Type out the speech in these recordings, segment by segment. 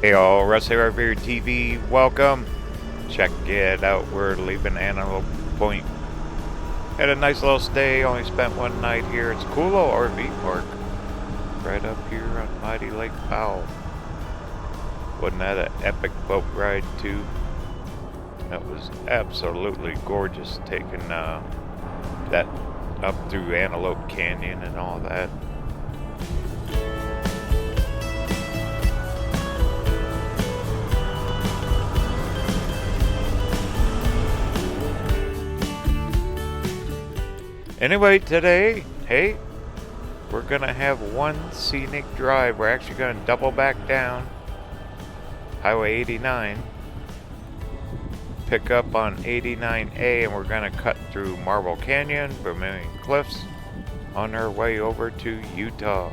Hey all, RVerTV, welcome. Check it out, we're leaving Antelope Point. Had a nice little stay, only spent one night here. It's a cool little RV park. Right up here on Mighty Lake Powell. Wasn't that an epic boat ride too? That was absolutely gorgeous, taking that up through Antelope Canyon and all that. Anyway, today, hey, we're gonna have one scenic drive. We're actually gonna double back down Highway 89, pick up on 89A, and we're gonna cut through Marble Canyon, Vermilion Cliffs, on our way over to Utah.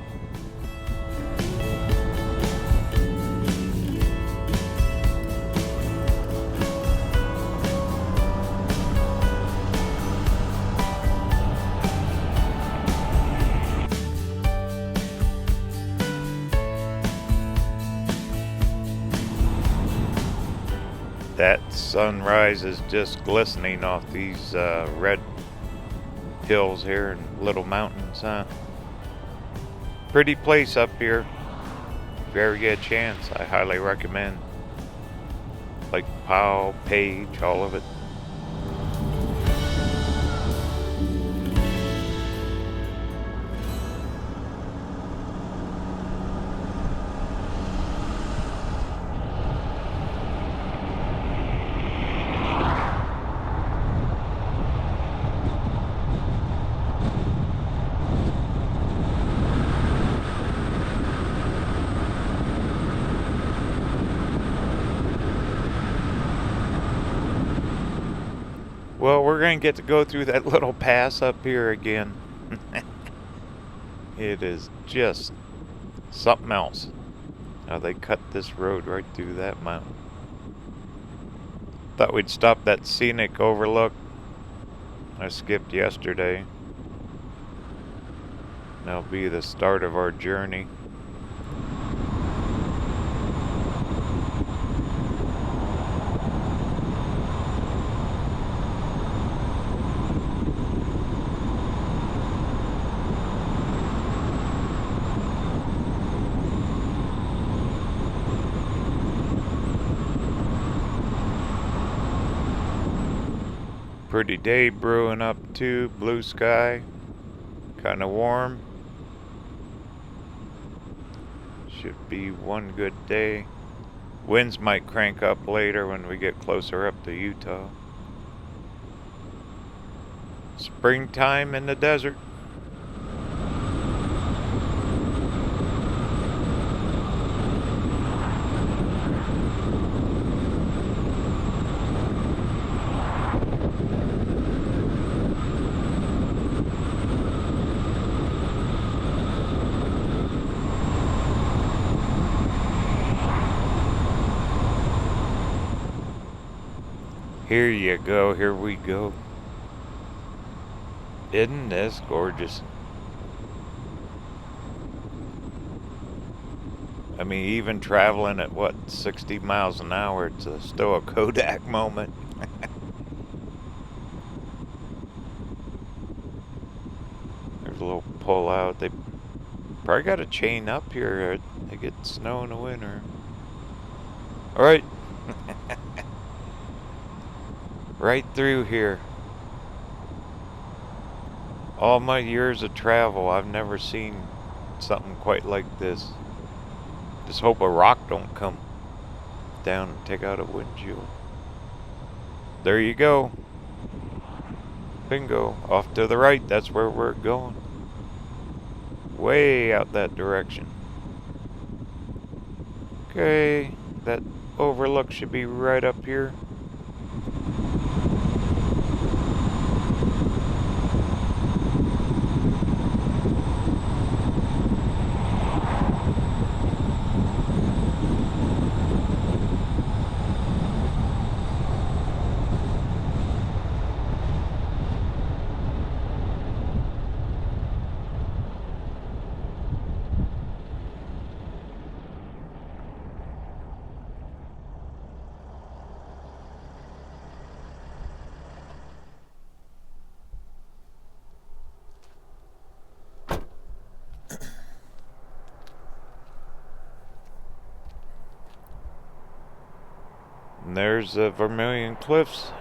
That sunrise is just glistening off these red hills here and little mountains, huh? Pretty place up here. Very good chance. I highly recommend. Like Powell, Page, all of it. Well, we're going to get to go through that little pass up here again. It is just something else. Now they cut this road right through that mountain. Thought we'd stop that scenic overlook I skipped yesterday. That'll be the start of our journey. Pretty day brewing up too, blue sky, kind of warm. Should be one good day. Winds might crank up later when we get closer up to Utah. Springtime in the desert. Here you go, here we go. Isn't this gorgeous? I mean, even traveling at 60 miles an hour, it's still a Kodak moment. There's a little pull out. They probably got a chain up here. They get snow in the winter. Alright. Right through here. All my years of travel, I've never seen something quite like this. Just hope a rock don't come down and take out a windshield. There you go. Bingo. Off to the right, that's where we're going. Way out that direction. Okay, that overlook should be right up here. there's the Vermilion Cliffs.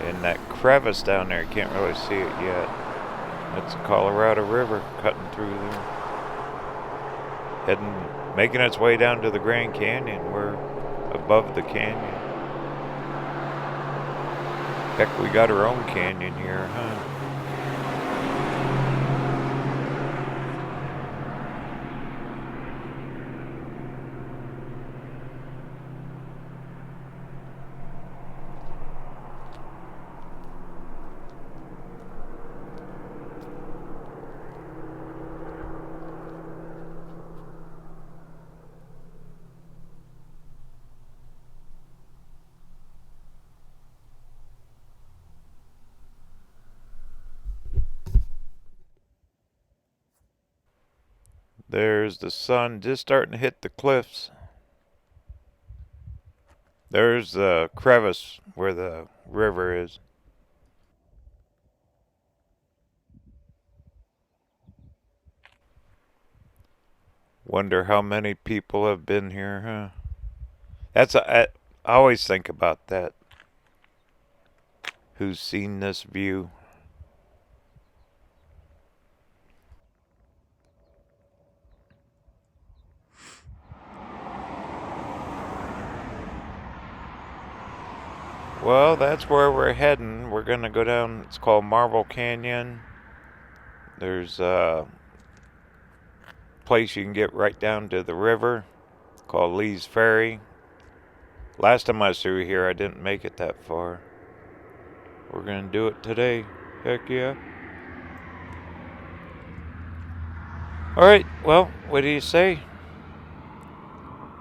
And that crevice down there, you can't really see it yet. That's the Colorado River cutting through there. Making its way down to the Grand Canyon. We're above the canyon. Heck, we got our own canyon here, huh? There's the sun just starting to hit the cliffs. There's the crevice where the river is. Wonder how many people have been here, huh? I always think about that. Who's seen this view? Well, that's where we're heading. We're gonna go down, it's called Marble Canyon. There's a place you can get right down to the river called Lee's Ferry. Last time I was through here, I didn't make it that far. We're gonna do it today. Heck yeah. Alright, well, what do you say?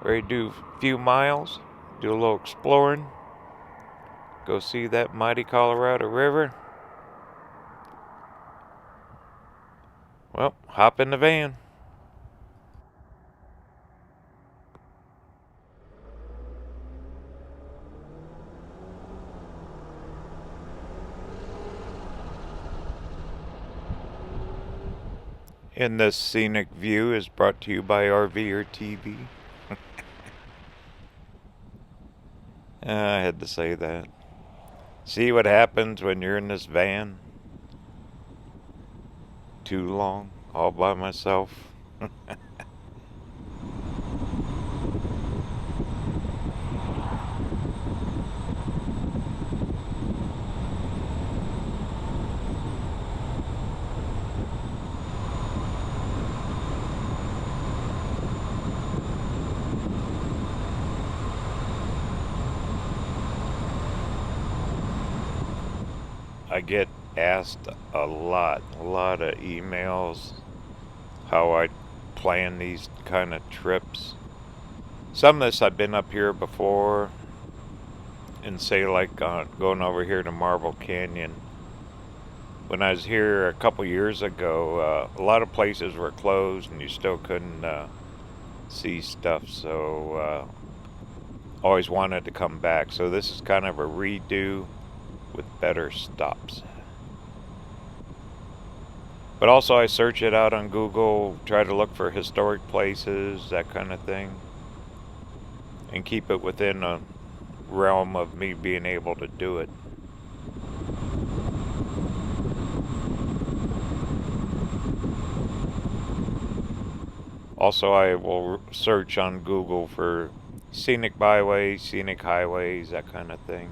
Ready to do a few miles, do a little exploring, go see that mighty Colorado River. Well, hop in the van. And this scenic view is brought to you by RVerTV. I had to say that. See what happens when you're in this van? Too long, all by myself. I get asked a lot of emails how I plan these kind of trips. Some of this I've been up here before, and say like going over here to Marble Canyon. When I was here a couple years ago, a lot of places were closed and you still couldn't see stuff, so always wanted to come back. So this is kind of a redo with better stops. But also I search it out on Google, try to look for historic places, that kind of thing, and keep it within a realm of me being able to do it. Also, I will search on Google for scenic byways, scenic highways, that kind of thing.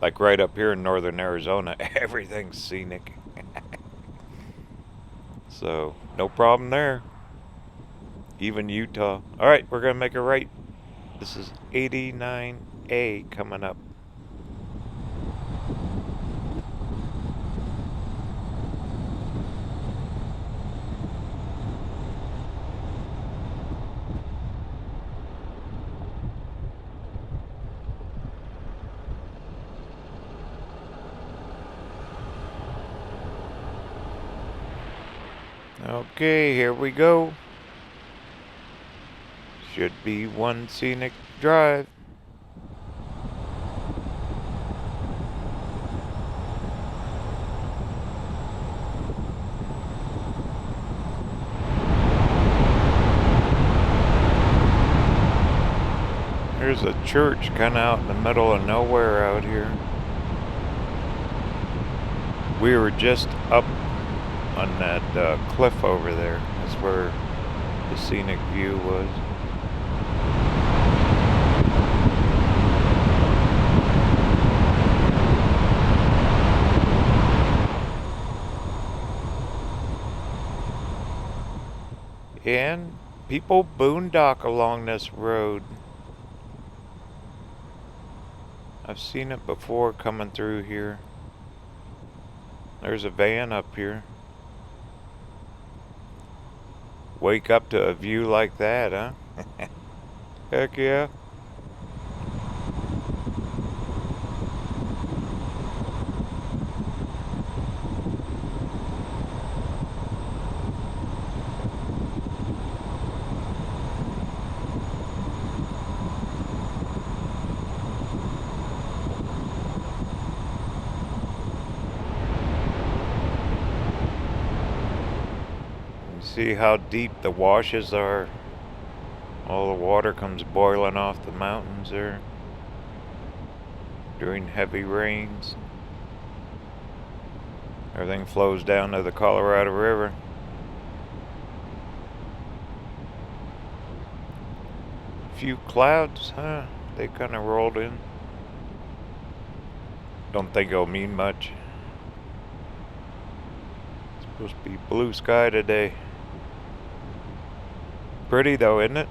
Like right up here in northern Arizona, everything's scenic. So, no problem there. Even Utah. Alright, we're going to make a right. This is 89A coming up. Okay, here we go. Should be one scenic drive. There's a church kind of out in the middle of nowhere out here. We were just up on that cliff over there. That's where the scenic view was. And people boondock along this road. I've seen it before coming through here. There's a van up here. Wake up to a view like that, huh? Heck yeah. See how deep the washes are. All the water comes boiling off the mountains there during heavy rains. Everything flows down to the Colorado River. A few clouds, huh? They kind of rolled in. Don't think it'll mean much. It's supposed to be blue sky today. Pretty though, isn't it?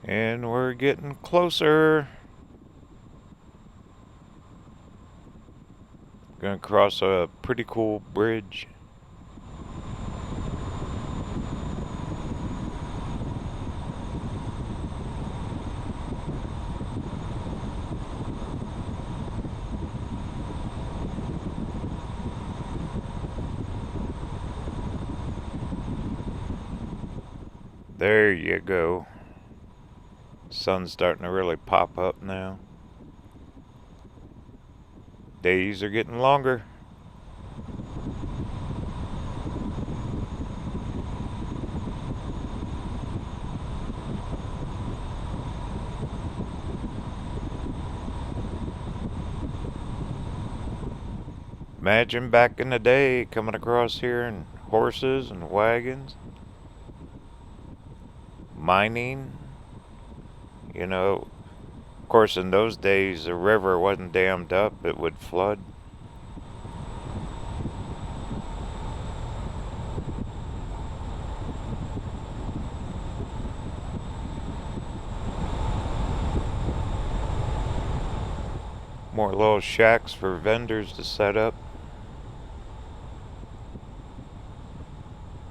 And we're getting closer. Gonna cross a pretty cool bridge. There you go. Sun's starting to really pop up now. Days are getting longer. Imagine back in the day coming across here in horses and wagons. Mining. You know, of course in those days the river wasn't dammed up, it would flood. More little shacks for vendors to set up.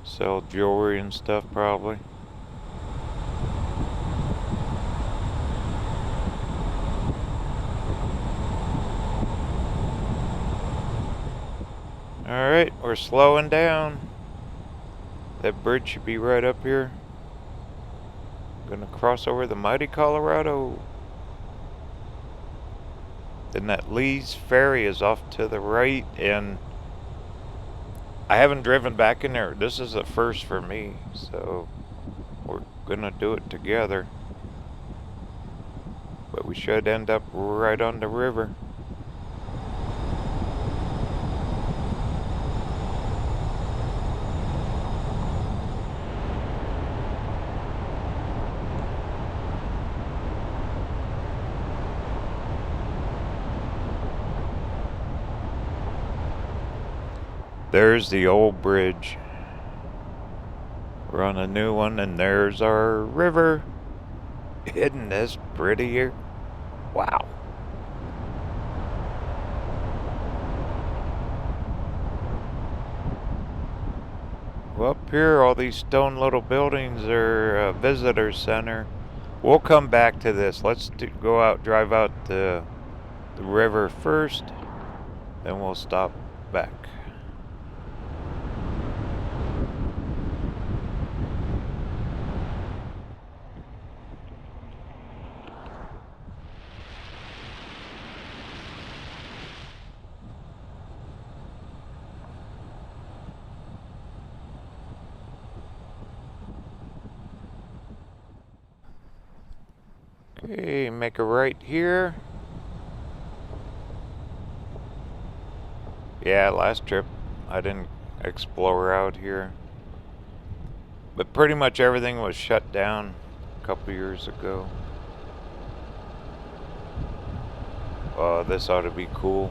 Sell jewelry and stuff probably. Alright, we're slowing down. That bridge should be right up here. Gonna cross over the mighty Colorado. Then that Lee's Ferry is off to the right, and I haven't driven back in there. This is a first for me, so we're gonna do it together. But we should end up right on the river. There's the old bridge. We're on a new one, and there's our river. Isn't this pretty here? Wow. Well, up here, all these stone little buildings are a visitor center. We'll come back to this. Let's go out, drive out the river first, then we'll stop back. Okay, make a right here. Yeah, last trip I didn't explore out here. But pretty much everything was shut down a couple years ago. This ought to be cool.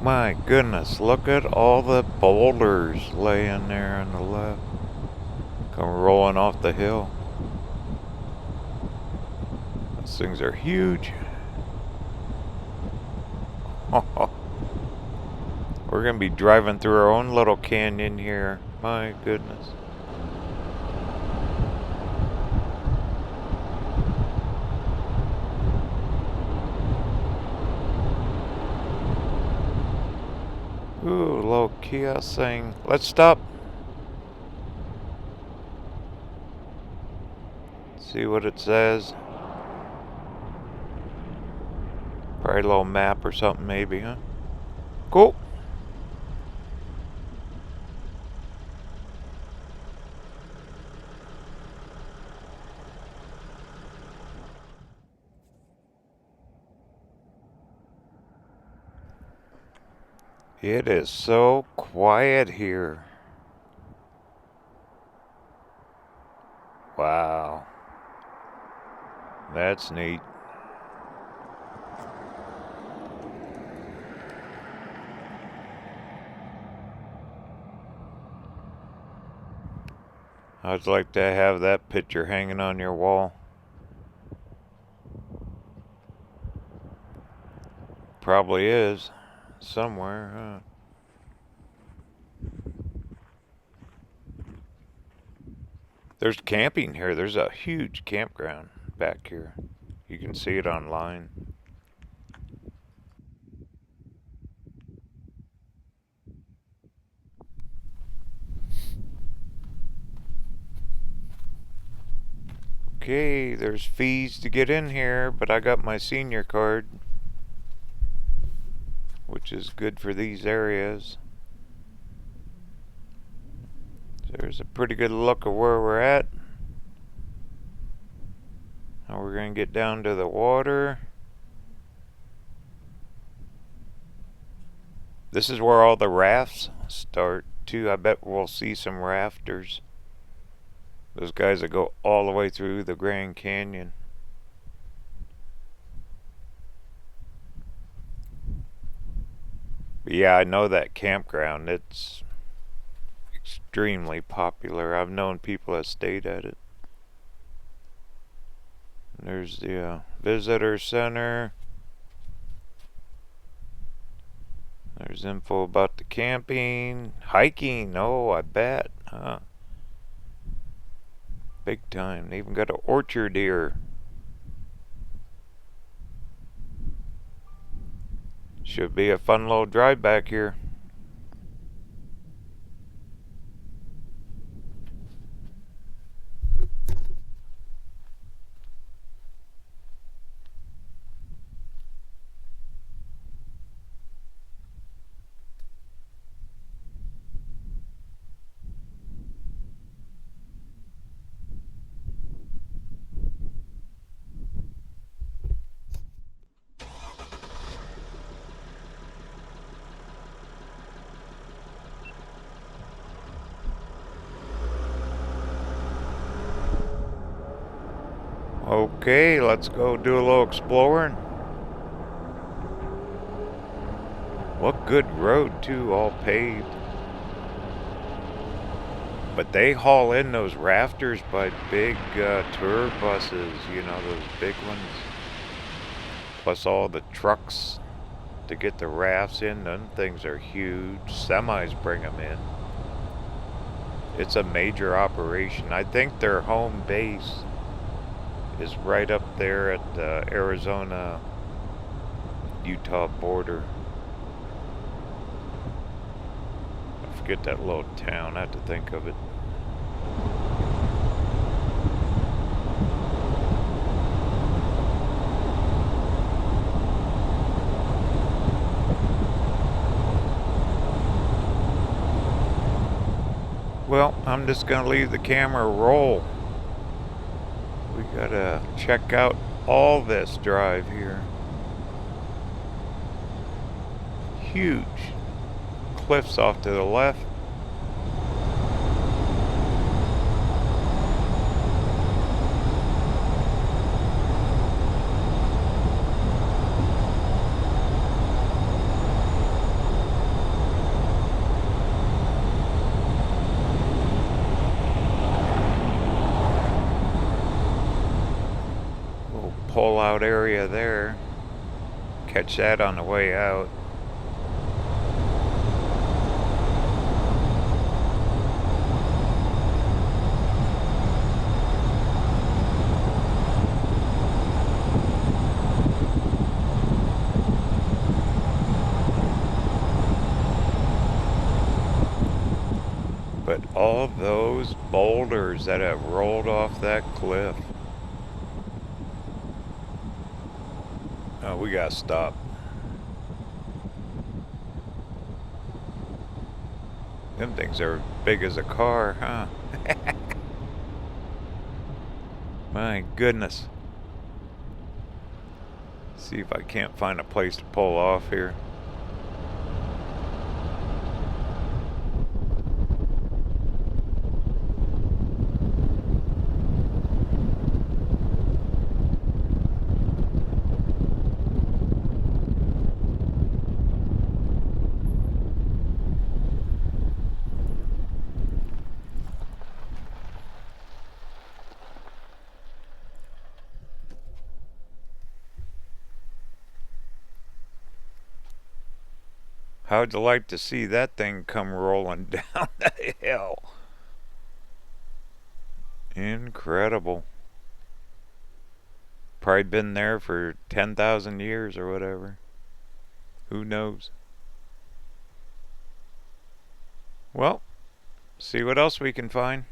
My goodness, look at all the boulders laying there on the left. Come rolling off the hill. Those things are huge. We're gonna be driving through our own little canyon here. My goodness. Ooh, little kiosk thing. Let's stop. See what it says. Probably a little map or something maybe, huh? Cool. It is so quiet here. Wow. That's neat. I'd like to have that picture hanging on your wall. Probably is. Somewhere, huh? There's camping here. There's a huge campground back here. You can see it online. Okay, there's fees to get in here, but I got my senior card, which is good for these areas. There's a pretty good look of where we're at. Now we're going to get down to the water. This is where all the rafts start too. I bet we'll see some rafters. Those guys that go all the way through the Grand Canyon. But yeah, I know that campground. It's extremely popular. I've known people that stayed at it. There's the visitor center. There's info about the camping, hiking. Oh, I bet, huh? Big time. They even got an orchard here. Should be a fun little drive back here. Okay, let's go do a little exploring. What good road too, all paved. But they haul in those rafters by big tour buses, you know, those big ones. Plus all the trucks to get the rafts in. Them things are huge. Semis bring them in. It's a major operation. I think their home base is right up there at the Arizona-Utah border. Forget that little town. I have to think of it. Well, I'm just going to leave the camera roll. We got to check out all this drive here. Huge cliffs off to the left. Pull out area there. Catch that on the way out. But all those boulders that have rolled off that cliff. Oh, we gotta stop. Them things are big as a car, huh? My goodness. See if I can't find a place to pull off here. How'd you like to see that thing come rolling down the hill? Incredible. Probably been there for 10,000 years or whatever. Who knows? Well, see what else we can find.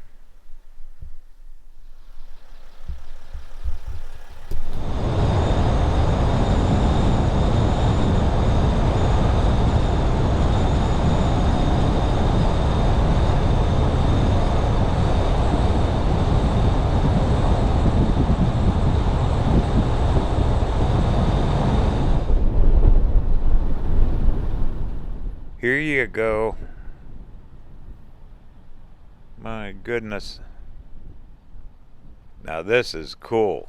Here you go. My goodness. Now this is cool.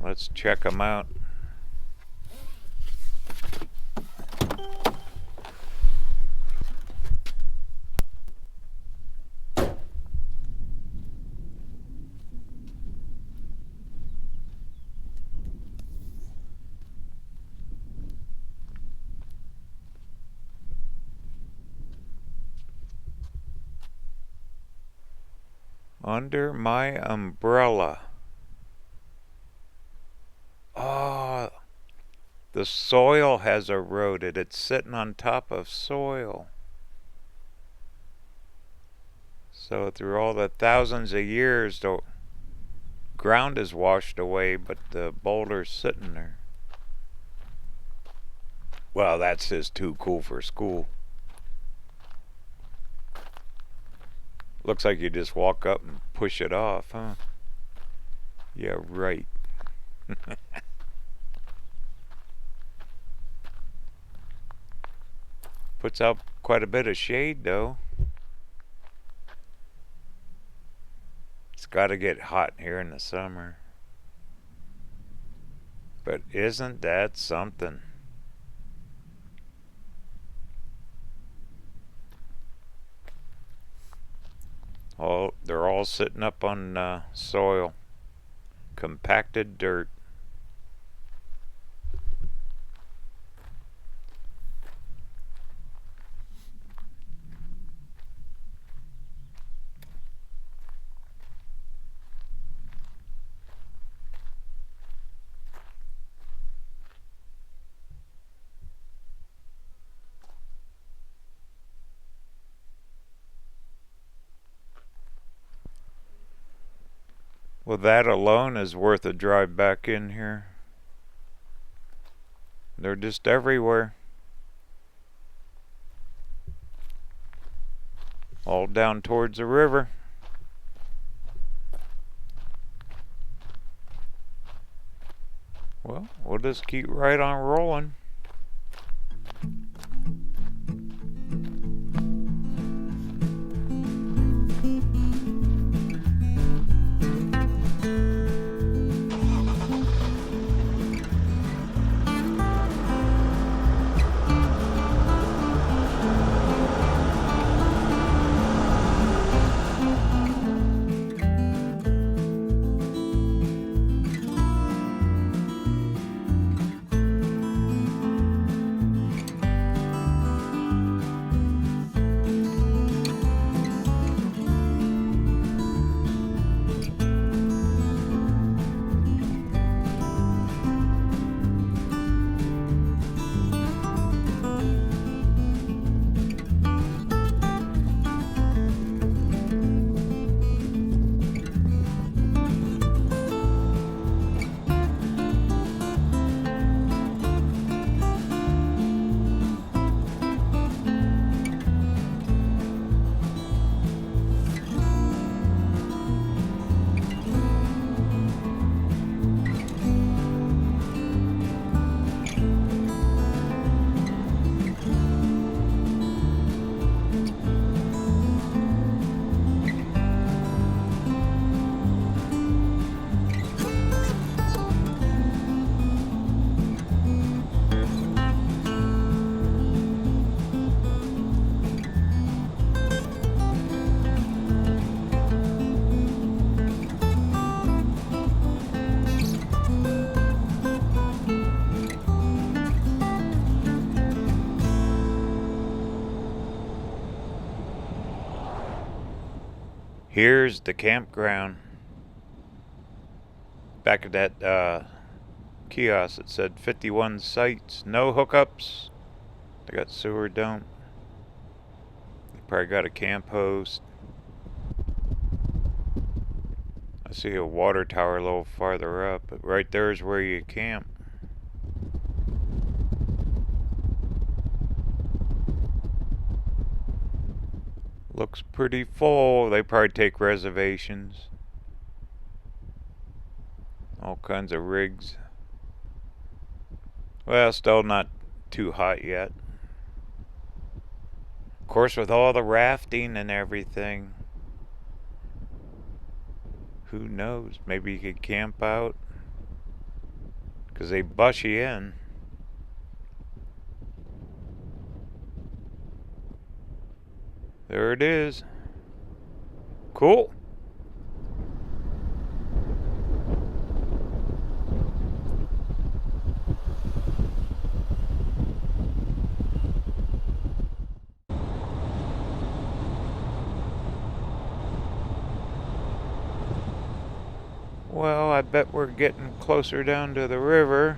Let's check them out. Under my umbrella. Oh, the soil has eroded. It's sitting on top of soil. So through all the thousands of years, the ground is washed away, but the boulder's sitting there. Well, that's just too cool for school. Looks like you just walk up and push it off, huh? Yeah, right. Puts out quite a bit of shade, though. It's got to get hot here in the summer. But isn't that something? Oh, they're all sitting up on soil. Compacted dirt. Well, that alone is worth a drive back in here. They're just everywhere. All down towards the river. Well, we'll just keep right on rolling. Here's the campground. Back at that kiosk, it said 51 sites, no hookups. They got sewer dump. They probably got a camp host. I see a water tower a little farther up, but right there is where you camp. Looks pretty full. They probably take reservations. All kinds of rigs. Well, still not too hot yet. Of course, with all the rafting and everything, who knows? Maybe you could camp out, because they bus you in. There it is. Cool. Well, I bet we're getting closer down to the river.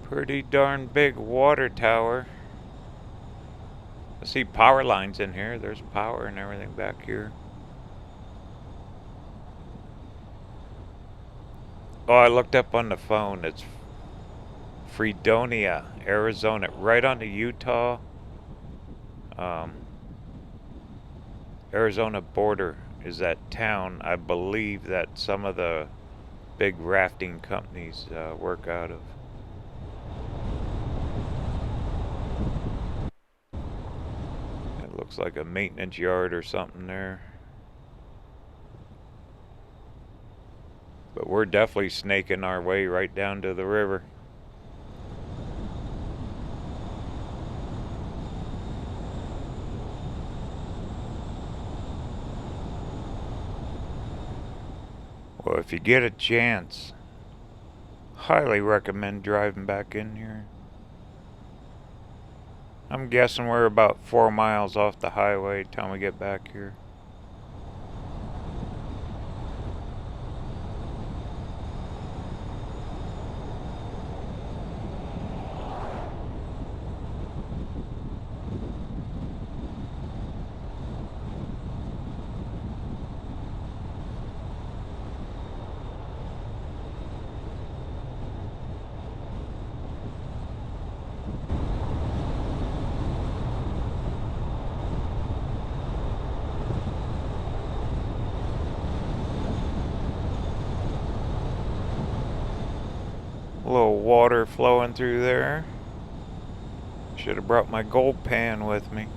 Pretty darn big water tower. I see power lines in here. There's power and everything back here. Oh, I looked up on the phone. It's Fredonia, Arizona, right on the Utah, Arizona border is that town. I believe that some of the big rafting companies work out of. It looks like a maintenance yard or something there. But we're definitely snaking our way right down to the river. Well, if you get a chance, highly recommend driving back in here. I'm guessing we're about 4 miles off the highway till we get back here. A little water flowing through there. Should have brought my gold pan with me.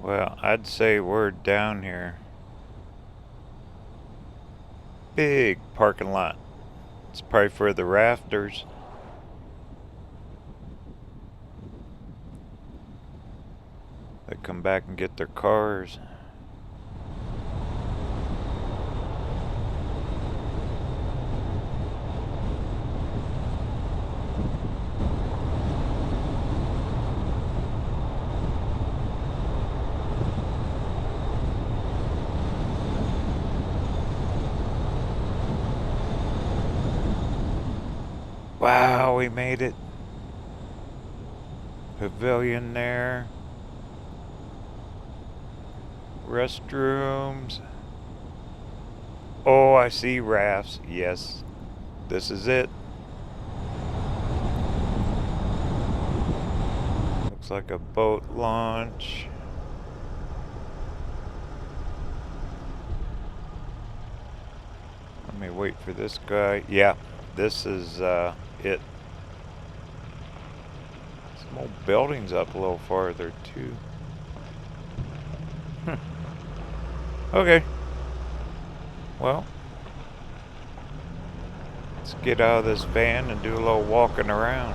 Well, I'd say we're down here. Big parking lot. It's probably for the rafters. They come back and get their cars. Wow, we made it. Pavilion there. Restrooms. Oh, I see rafts. Yes, this is it. Looks like a boat launch. Let me wait for this guy. Yeah, this is it. Some old buildings up a little farther too. Okay. Well, let's get out of this van and do a little walking around.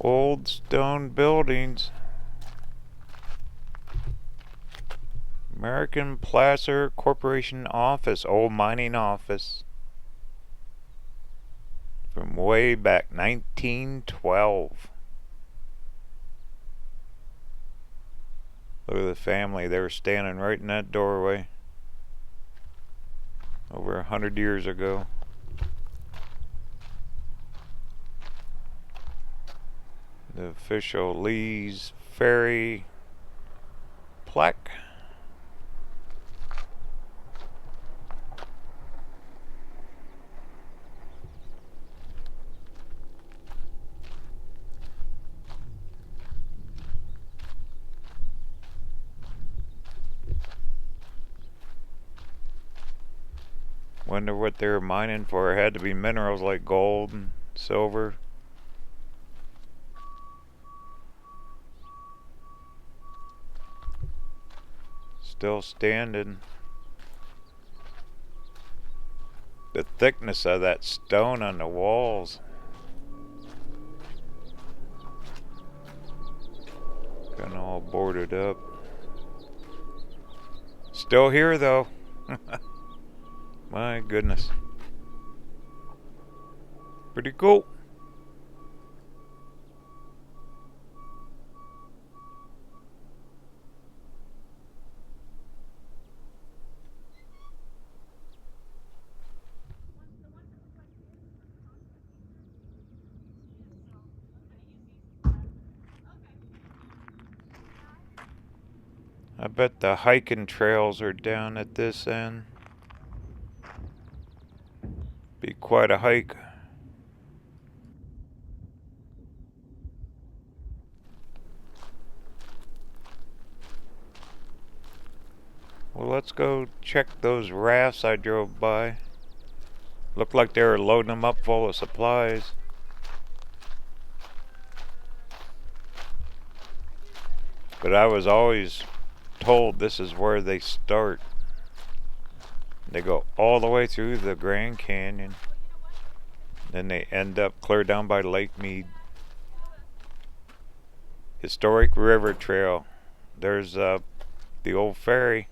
Old stone buildings. American Placer Corporation office, old mining office. From way back 1912. Look at the family, they were standing right in that doorway. Over 100 years ago. The official Lee's Ferry plaque. Wonder what they were mining for. It had to be minerals like gold and silver. Still standing. The thickness of that stone on the walls. Kinda all boarded up. Still here though. My goodness. Pretty cool. I bet the hiking trails are down at this end. Be quite a hike. Well, let's go check those rafts I drove by. Looked like they were loading them up full of supplies. But I was always told this is where they start. They go all the way through the Grand Canyon. Then they end up clear down by Lake Mead. Historic River Trail. There's the old ferry.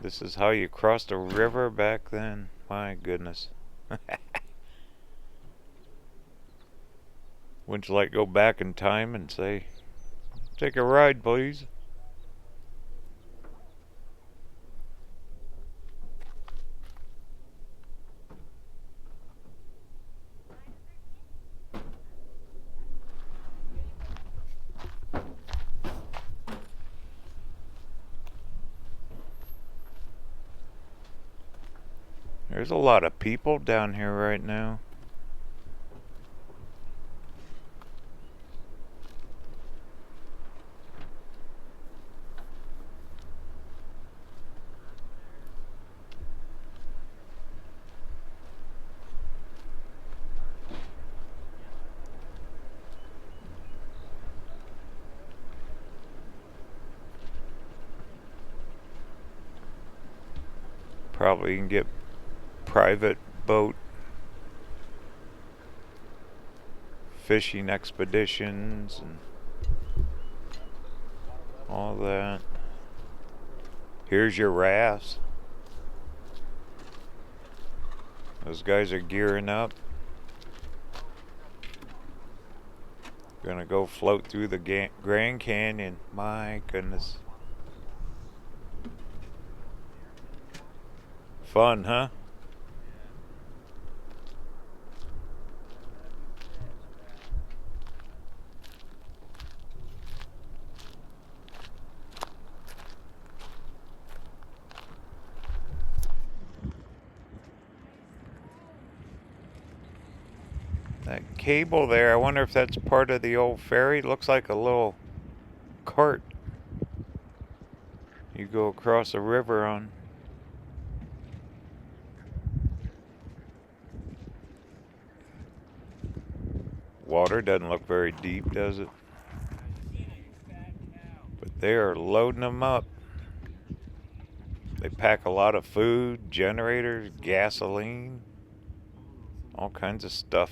This is how you crossed a river back then. My goodness. Wouldn't you like to go back in time and say, take a ride, please? There's a lot of people down here right now. Probably can get private boat fishing expeditions and all that. Here's your rafts. Those guys are gearing up. Gonna go float through the Grand Canyon. My goodness. Fun, huh? That cable there, I wonder if that's part of the old ferry. It looks like a little cart you go across a river on. Water doesn't look very deep, does it? But they are loading them up. They pack a lot of food, generators, gasoline, all kinds of stuff.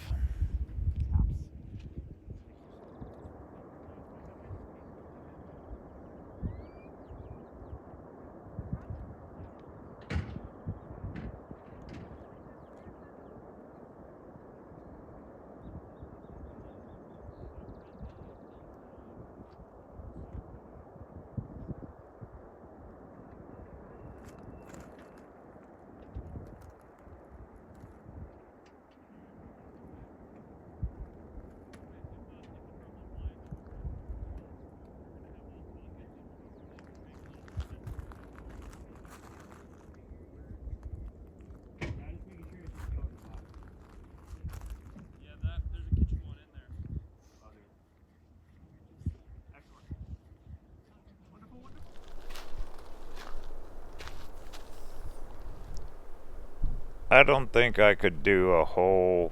I don't think I could do a whole,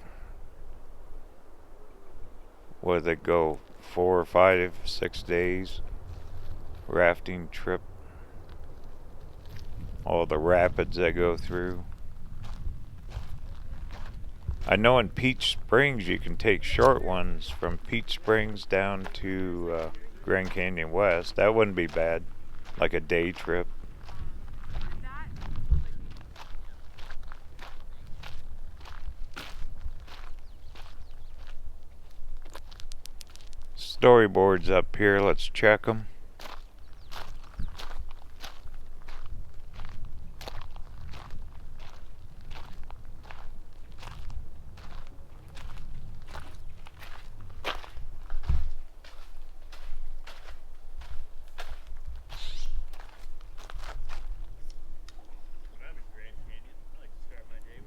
what they go, 4 or 5, 6 days rafting trip. All the rapids I go through. I know in Peach Springs you can take short ones from Peach Springs down to Grand Canyon West. That wouldn't be bad, like a day trip. Storyboards up here, let's check them.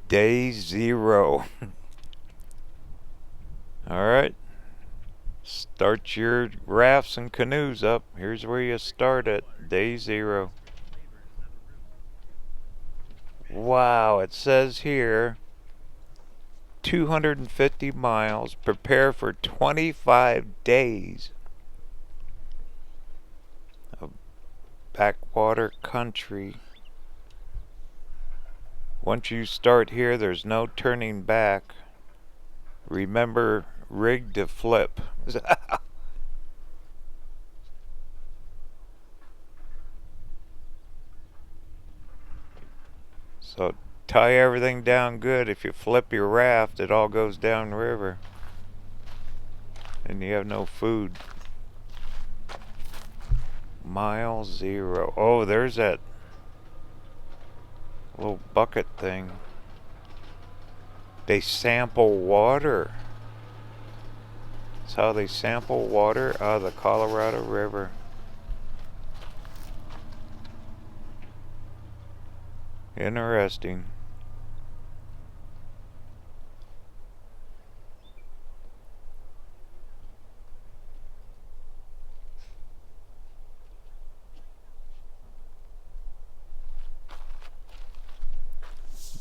Day 0. Alright. Start your rafts and canoes up. Here's where you start at day 0. Wow, it says here 250 miles. Prepare for 25 days of backwater country. Once you start here, there's no turning back. Remember, rig to flip. So tie everything down good. If you flip your raft, it all goes down river. And you have no food. Mile 0. Oh, there's that little bucket thing. They sample water. That's how they sample water out of the Colorado River. Interesting.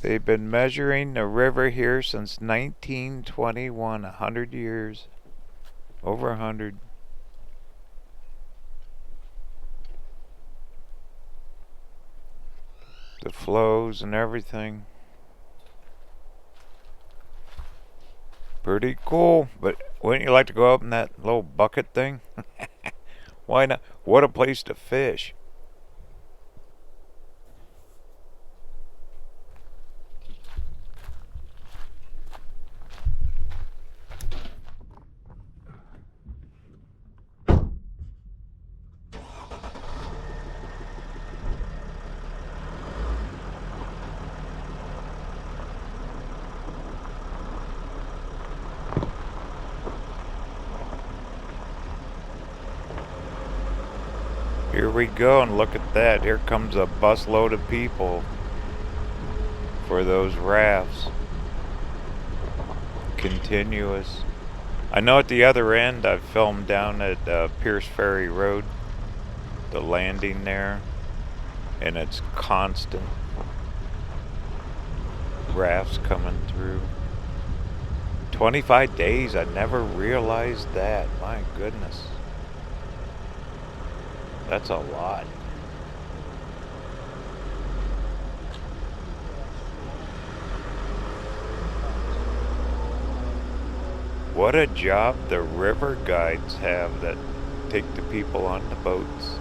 They've been measuring the river here since 1921, 100 years. Over 100. The flows and everything. Pretty cool, but wouldn't you like to go up in that little bucket thing? Why not? What a place to fish. Here we go, and look at that. Here comes a busload of people for those rafts. Continuous. I know at the other end I've filmed down at Pierce Ferry Road, the landing there, and it's constant rafts coming through. 25 days, I never realized that. My goodness. That's a lot. What a job the river guides have that take the people on the boats.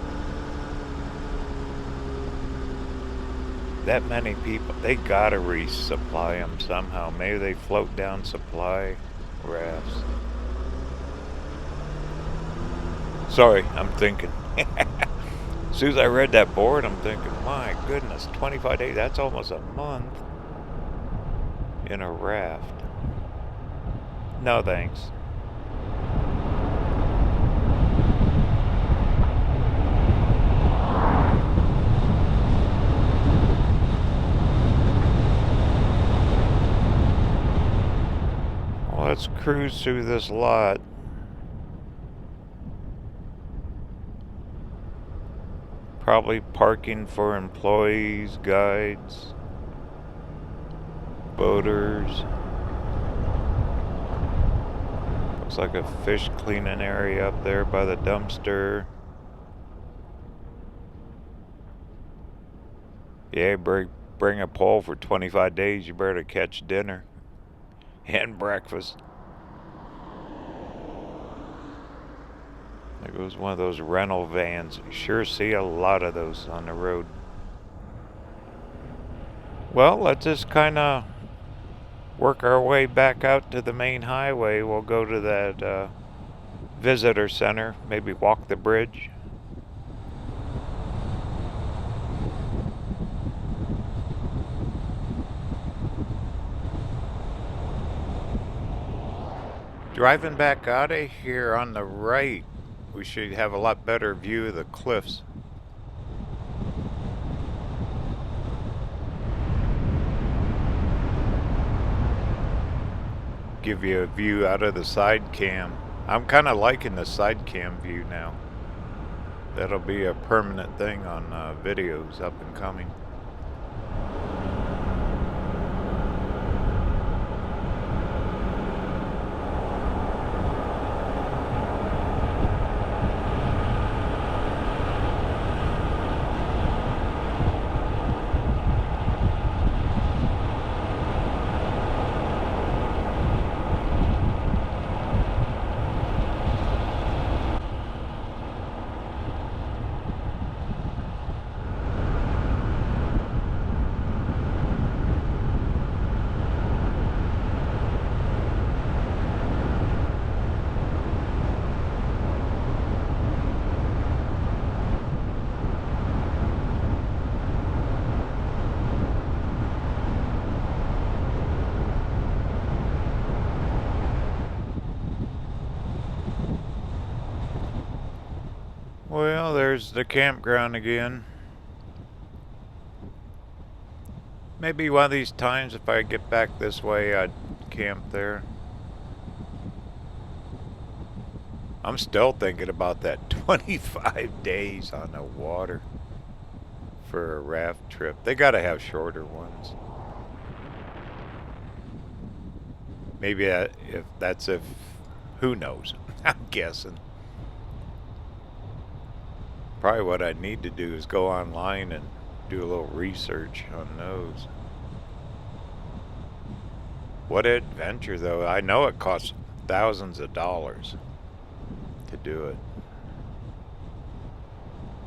That many people, they gotta resupply them somehow. Maybe they float down supply rafts. Sorry, I'm thinking. As soon as I read that board, I'm thinking, my goodness, 25 days, that's almost a month in a raft. No thanks. Well, let's cruise through this lot. Probably parking for employees, guides, boaters. Looks like a fish cleaning area up there by the dumpster. Yeah, bring a pole for 25 days. You better catch dinner and breakfast. There goes one of those rental vans. You sure see a lot of those on the road. Well, let's just kind of work our way back out to the main highway. We'll go to that visitor center, maybe walk the bridge. Driving back out of here on the right, we should have a lot better view of the cliffs. Give you a view out of the side cam. I'm kind of liking the side cam view now. That'll be a permanent thing on videos up and coming. Well, there's the campground again. Maybe one of these times if I get back this way, I'd camp there. I'm still thinking about that 25 days on the water for a raft trip. They gotta have shorter ones. Maybe if that's if, who knows? I'm guessing. Probably what I need to do is go online and do a little research on those. What an adventure, though. I know it costs thousands of dollars to do it.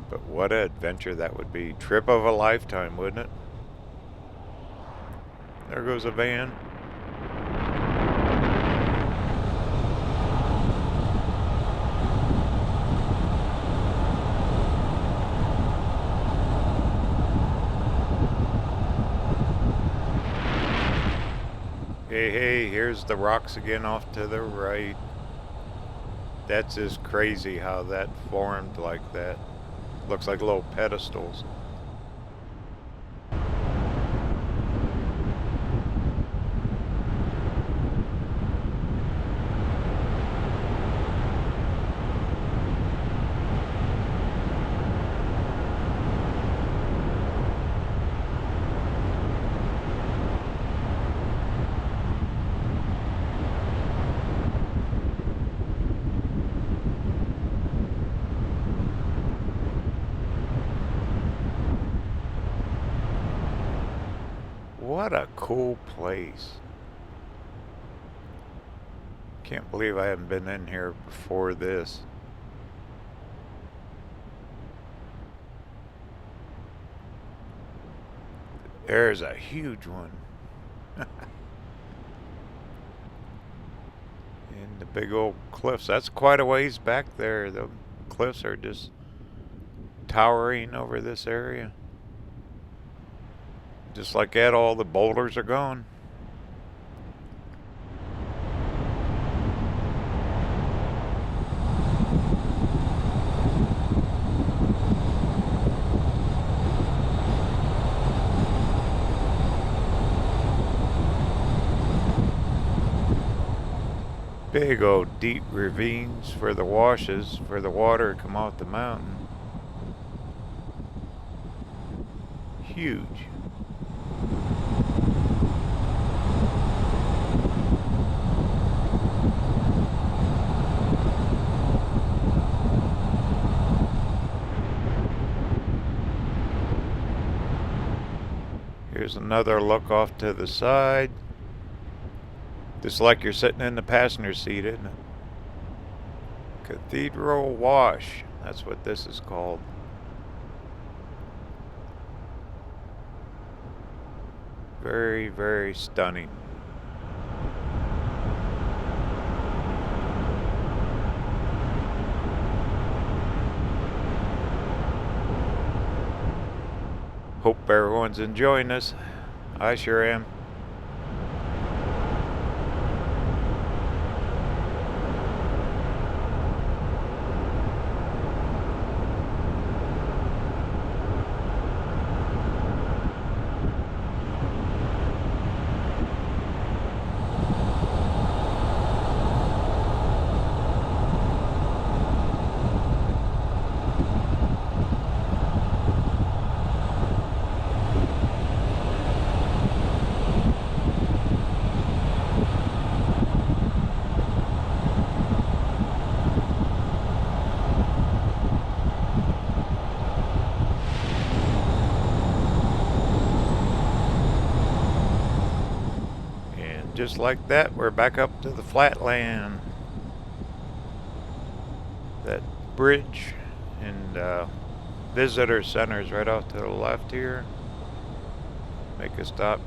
But what an adventure that would be. Trip of a lifetime, wouldn't it? There goes a van. Hey, here's the rocks again off to the right. That's just crazy how that formed like that. Looks like little pedestals. What a cool place. Can't believe I haven't been in here before this. There's a huge one. And the big old cliffs. That's quite a ways back there. The cliffs are just towering over this area. Just like that, all the boulders are gone. Big old deep ravines for the washes, for the water to come off the mountain. Huge. Here's another look off to the side. Just like you're sitting in the passenger seat, isn't it? Cathedral Wash. That's what this is called. Very, very stunning. Hope everyone's enjoying this. I sure am. Just like that, we're back up to the flatland. That bridge and visitor center is right off to the left here. Make a stop.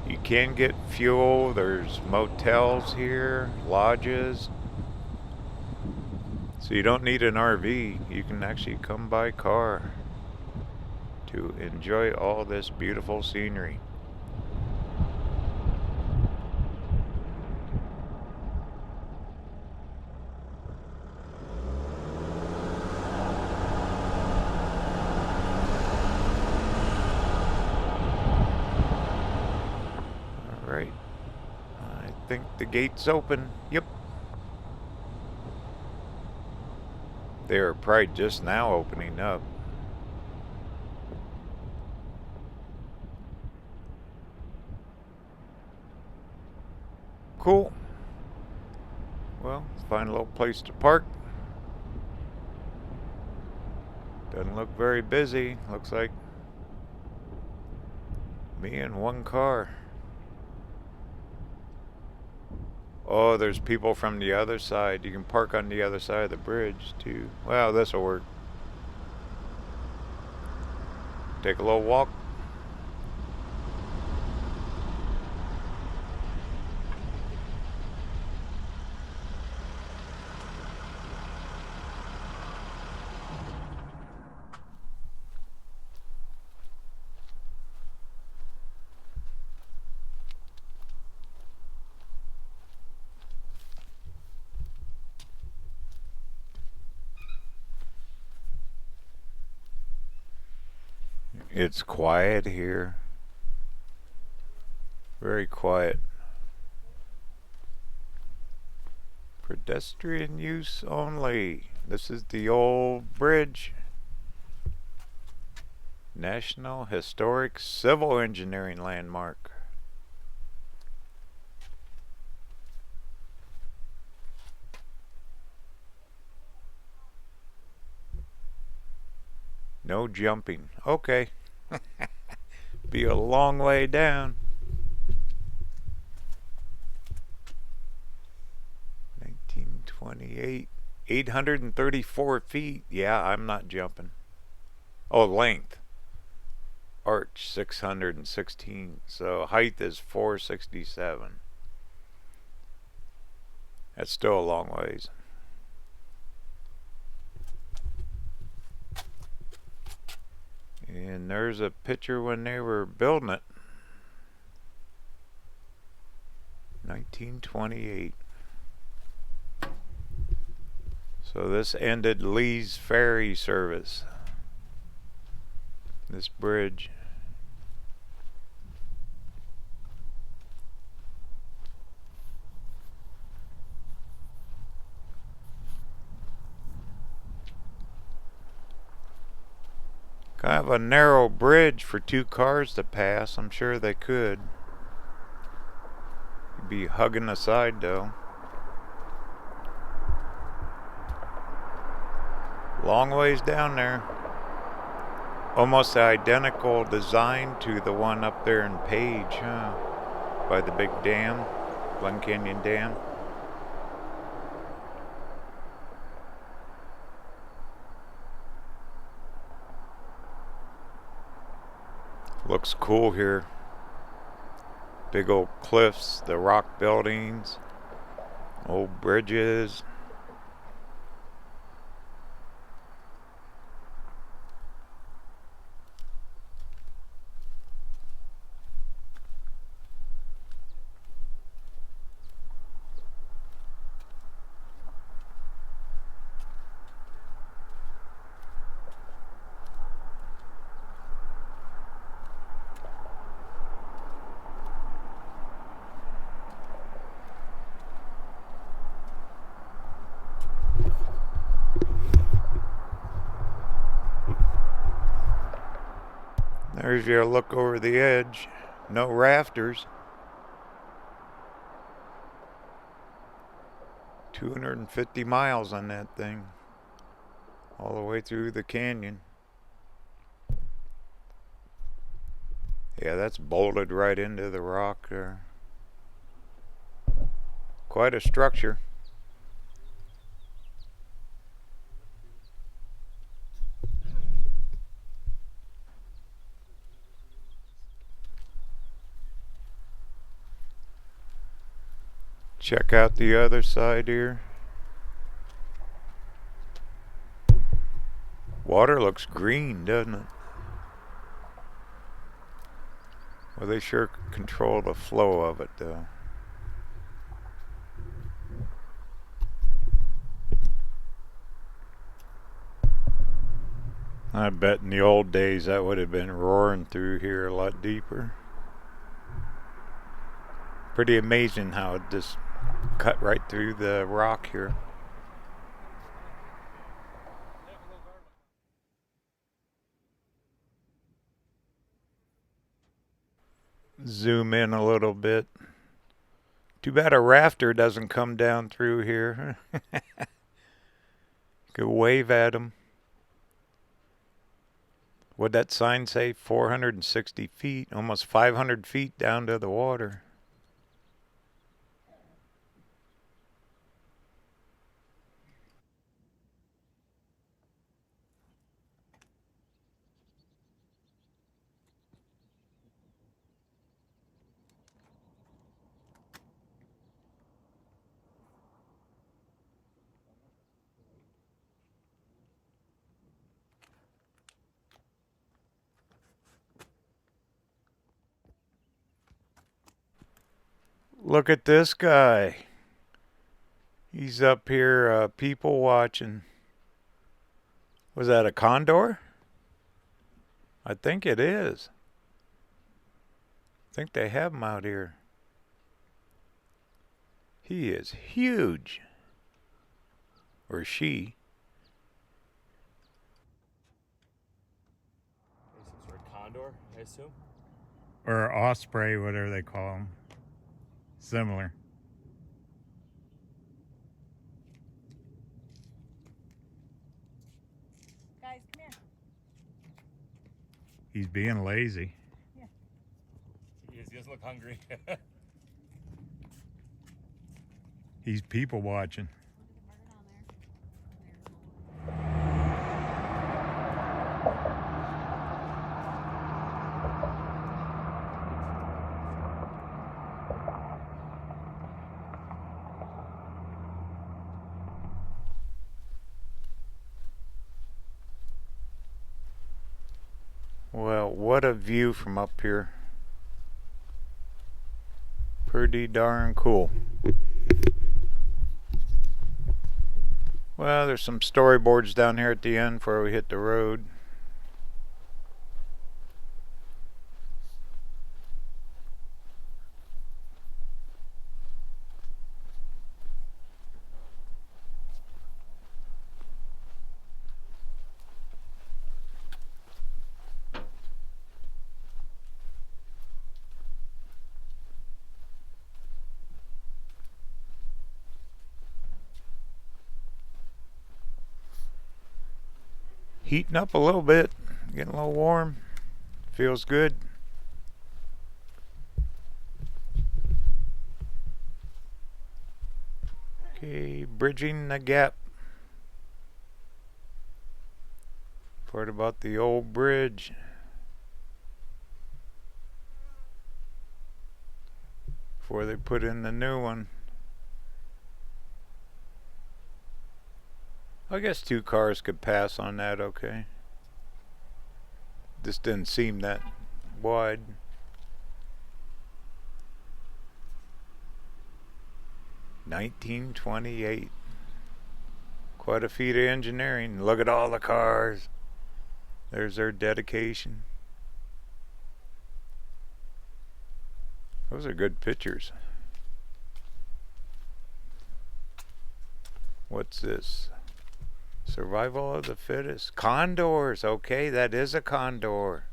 You can get fuel. There's motels here, lodges. So you don't need an RV. You can actually come by car to enjoy all this beautiful scenery. think the gate's open. Yep. They're probably just now opening up. Cool. Well, let's find a little place to park. Doesn't look very busy. Looks like me and one car. Oh, there's people from the other side. You can park on the other side of the bridge too. Well, this'll work. Take a little walk. It's quiet here. Very quiet. Pedestrian use only. This is the old bridge. National Historic Civil Engineering Landmark. No jumping. Okay. Be a long way down. 1928. 834 feet. Yeah, I'm not jumping. Oh, length. Arch 616. So height is 467. That's still a long ways. And there's a picture when they were building it. 1928. So this ended Lee's ferry service. This bridge. Kind of a narrow bridge for two cars to pass. I'm sure they could. You'd be hugging the side though. Long ways down there. Almost identical design to the one up there in Page, huh? By the big dam, Glen Canyon Dam. Looks cool here. Big old cliffs, the rock buildings, old bridges. There's your look over the edge. No rafters. 250 miles on that thing. All the way through the canyon. Yeah, that's bolted right into the rock there. Quite a structure. Check out the other side here. Water looks green, doesn't it? Well, they sure control the flow of it, though. I bet in the old days that would have been roaring through here a lot deeper. Pretty amazing how it just cut right through the rock here. Zoom in a little bit. Too bad a rafter doesn't come down through here. Could wave at them. What'd that sign say? 460 feet, almost 500 feet down to the water. Look at this guy. He's up here, people watching. Was that a condor? I think it is. I think they have him out here. He is huge. Or she. Some sort of condor, I assume? Or osprey, whatever they call them. Similar. Guys, come here. He's being lazy. Yeah. He doesn't look hungry. He's people watching. Well, what a view from up here. Pretty darn cool. Well, there's some storyboards down here at the end before we hit the road. Heating up a little bit, getting a little warm. Feels good. Okay, bridging the gap. Part about the old bridge. Before they put in the new one. I guess two cars could pass on that, okay. This didn't seem that wide. $1928. Quite a feat of engineering. Look at all the cars. There's their dedication. Those are good pictures. What's this? Survival of the fittest. Condors. Okay, that is a condor.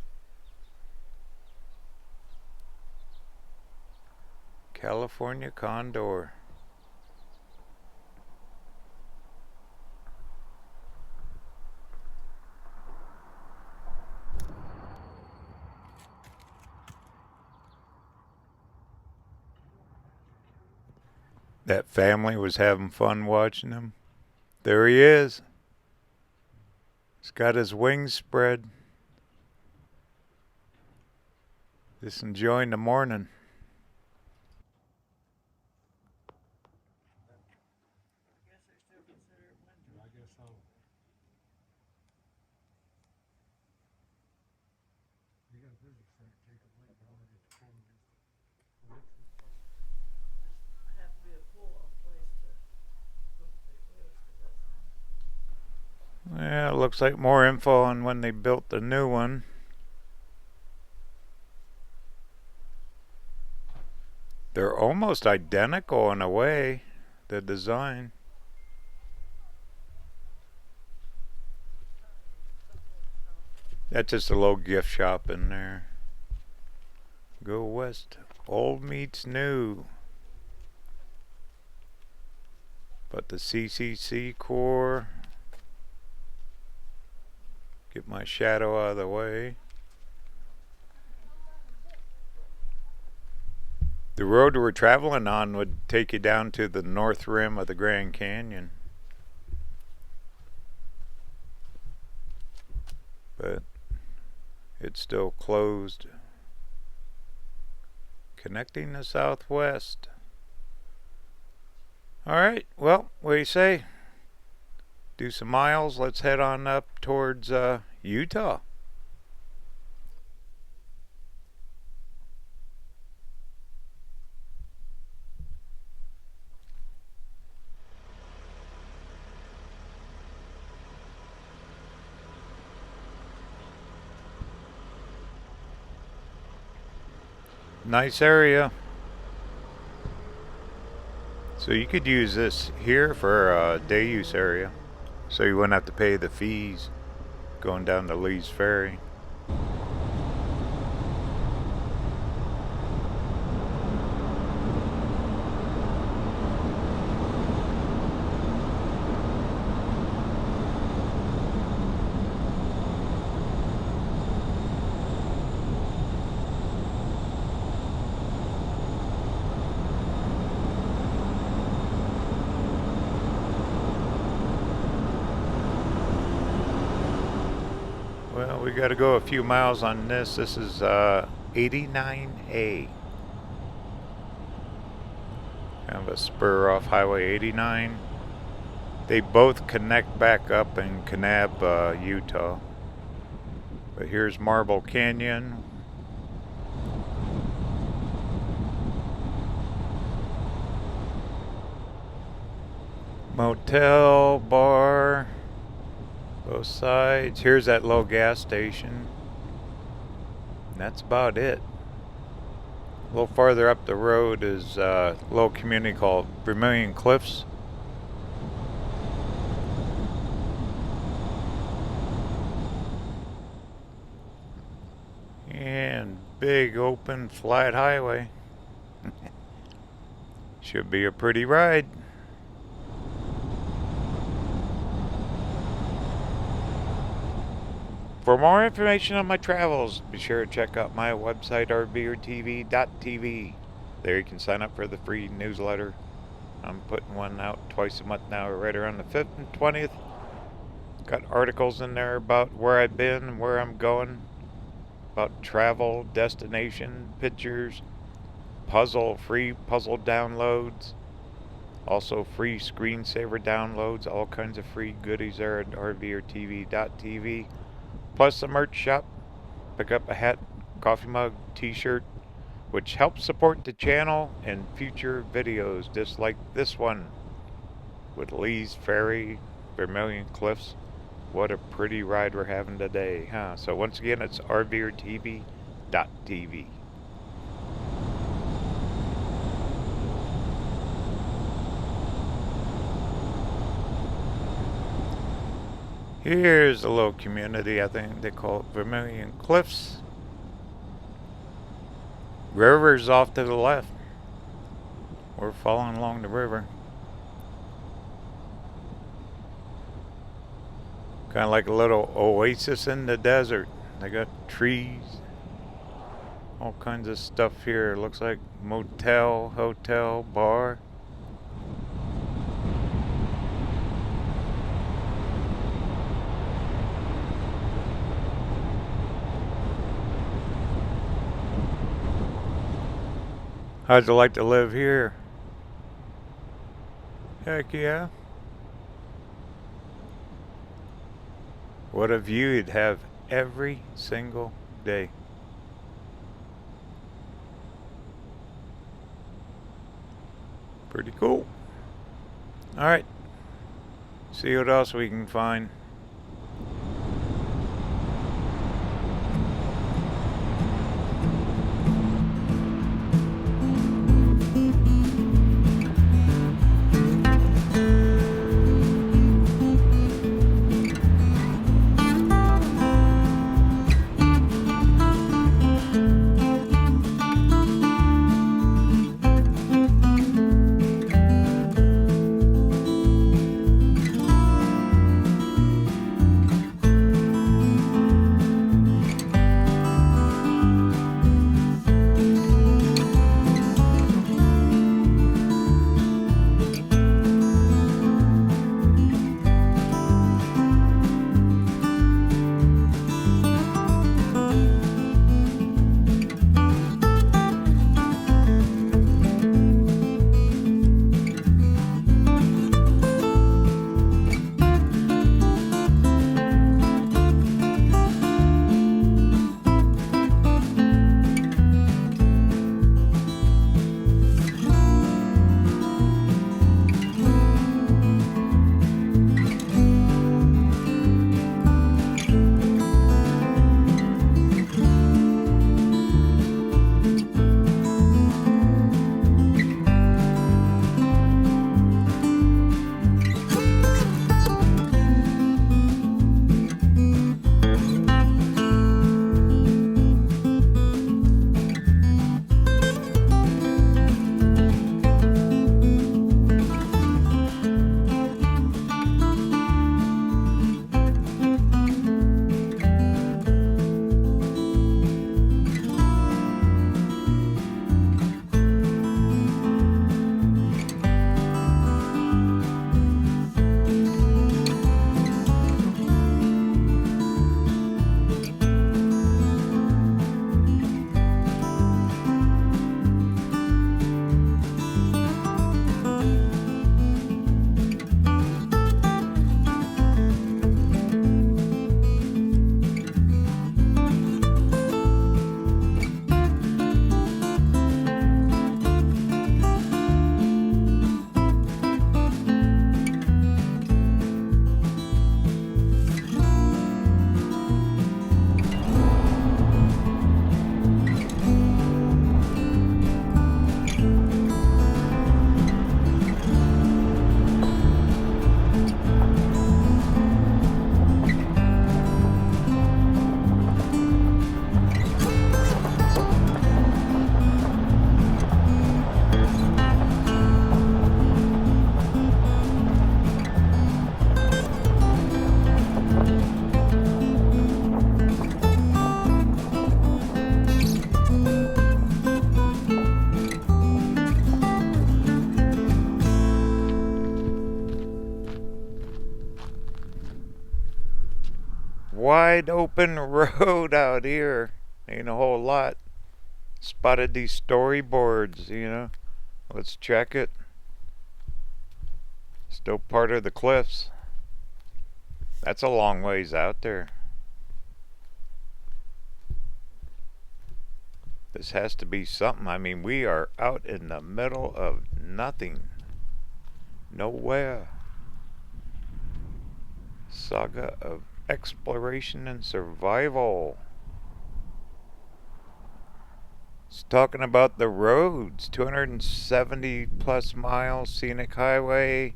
California condor. That family was having fun watching him. There he is. He's got his wings spread. Just enjoying the morning. I guess so. You got a visitor center, take a look, but only get 4 minutes. Have to be a pull-off place to look at the cliffs, 'cause that's not. Yeah, it looks like more info on when they built the new one. They're almost identical in a way, the design. That's just a little gift shop in there. Go west. Old meets new. But the CCC core. Get my shadow out of the way. The road we're traveling on would take you down to the north rim of the Grand Canyon. But it's still closed. Connecting the southwest. Alright, well, what do you say? Do some miles. Let's head on up towards Utah. Nice area. So you could use this here for a day use area. So you wouldn't have to pay the fees going down to Lee's Ferry. Well, we got to go a few miles on this. This is 89A. Kind of a spur off Highway 89. They both connect back up in Kanab, Utah. But here's Marble Canyon. Motel, bar. Both sides. Here's that low gas station. And that's about it. A little farther up the road is a little community called Vermilion Cliffs. And big open flat highway. Should be a pretty ride. For more information on my travels, be sure to check out my website, RVerTV.tv. There you can sign up for the free newsletter. I'm putting one out twice a month now, right around the 5th and 20th. Got articles in there about where I've been, where I'm going, about travel, destination, pictures, free puzzle downloads, also free screensaver downloads, all kinds of free goodies there at RVerTV.tv. Plus the merch shop. Pick up a hat, coffee mug, t-shirt, which helps support the channel and future videos just like this one with Lee's Ferry, Vermilion Cliffs. What a pretty ride we're having today, huh? So once again, it's RVerTV.tv. Here's a little community, I think they call it Vermilion Cliffs. River's off to the left. We're following along the river. Kind of like a little oasis in the desert. They got trees, all kinds of stuff here. Looks like motel, hotel, bar. How'd you like to live here? Heck yeah. What a view you'd have every single day. Pretty cool. Alright. See what else we can find. wide open road out here. Ain't a whole lot. Spotted these storyboards, you know. Let's check it. Still part of the cliffs. That's a long ways out there. This has to be something. I mean, we are out in the middle of nothing. Nowhere. Saga of exploration and survival. It's talking about the roads. 270 plus miles, scenic highway.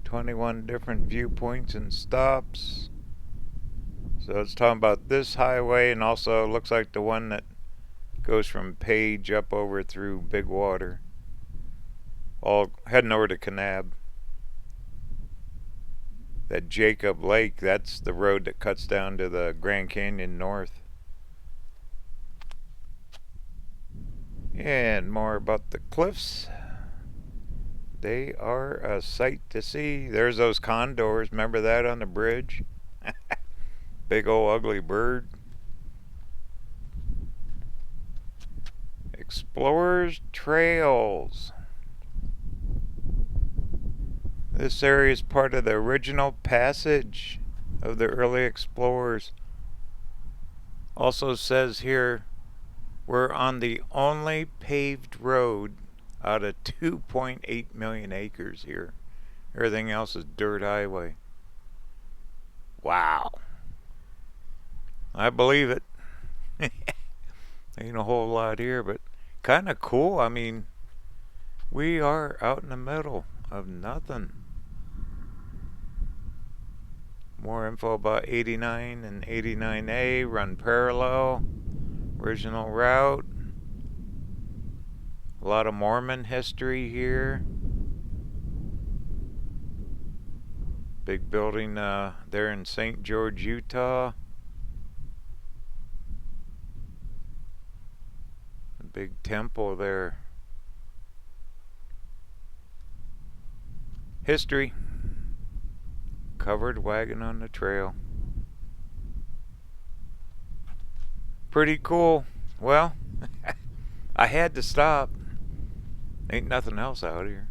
21 different viewpoints and stops. So it's talking about this highway, and also looks like the one that goes from Page up over through Big Water. All heading over to Kanab. That Jacob Lake, that's the road that cuts down to the Grand Canyon north. And more about the cliffs. They are a sight to see. There's those condors. Remember that on the bridge? Big old ugly bird. Explorers Trails. This area is part of the original passage of the early explorers. Also says here, we're on the only paved road out of 2.8 million acres here. Everything else is dirt highway. Wow. I believe it. Ain't a whole lot here, but kind of cool. I mean, we are out in the middle of nothing. More info about 89 and 89A run parallel. Original route. A lot of Mormon history here. Big building there in St. George, Utah. A big temple there. History. Covered wagon on the trail. Pretty cool. Well, I had to stop. Ain't nothing else out here.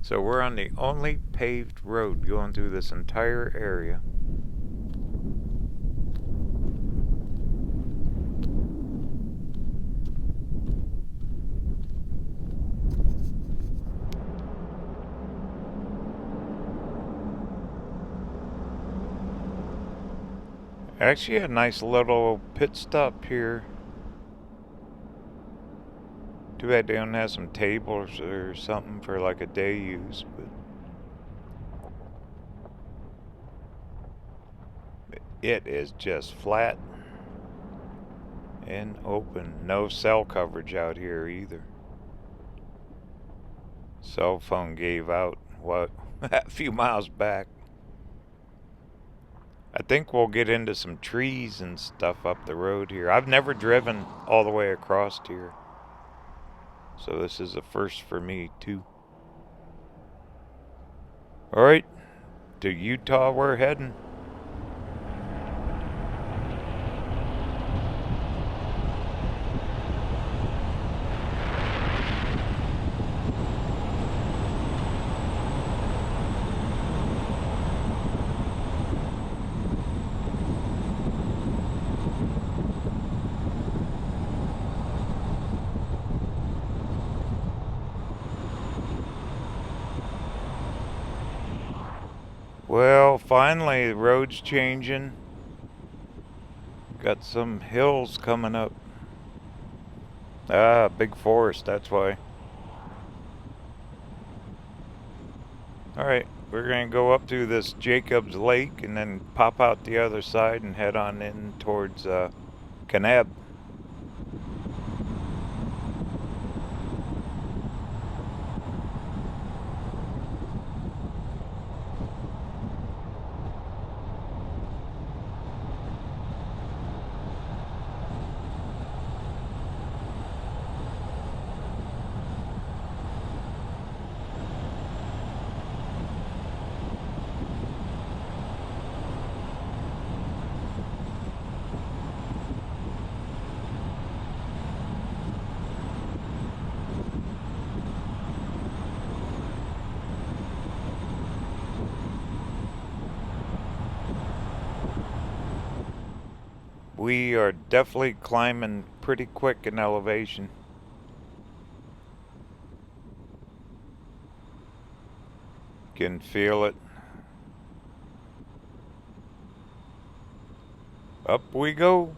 So we're on the only paved road going through this entire area. Actually, a nice little pit stop here. Too bad they don't have some tables or something for like a day use, but it is just flat and open. No cell coverage out here either. Cell phone gave out what a few miles back. I think we'll get into some trees and stuff up the road here. I've never driven all the way across here, so this is a first for me too. Alright, to Utah we're heading. Well, finally the road's changing. Got some hills coming up. Ah, big forest, that's why. Alright, we're going to go up through this Jacobs Lake and then pop out the other side and head on in towards Kanab. We are definitely climbing pretty quick in elevation. Can feel it. Up we go.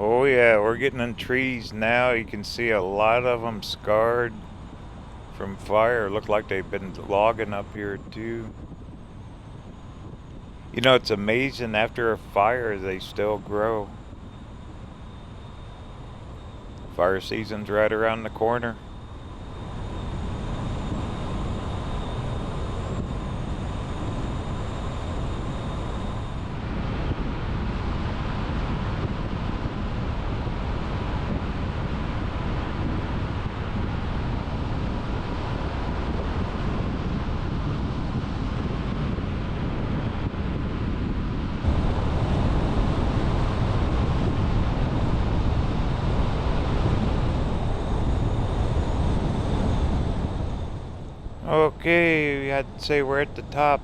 Oh yeah, we're getting in trees now. You can see a lot of them scarred from fire. Look like they've been logging up here too. You know, it's amazing, after a fire they still grow. Fire season's right around the corner. Okay, I'd say we're at the top.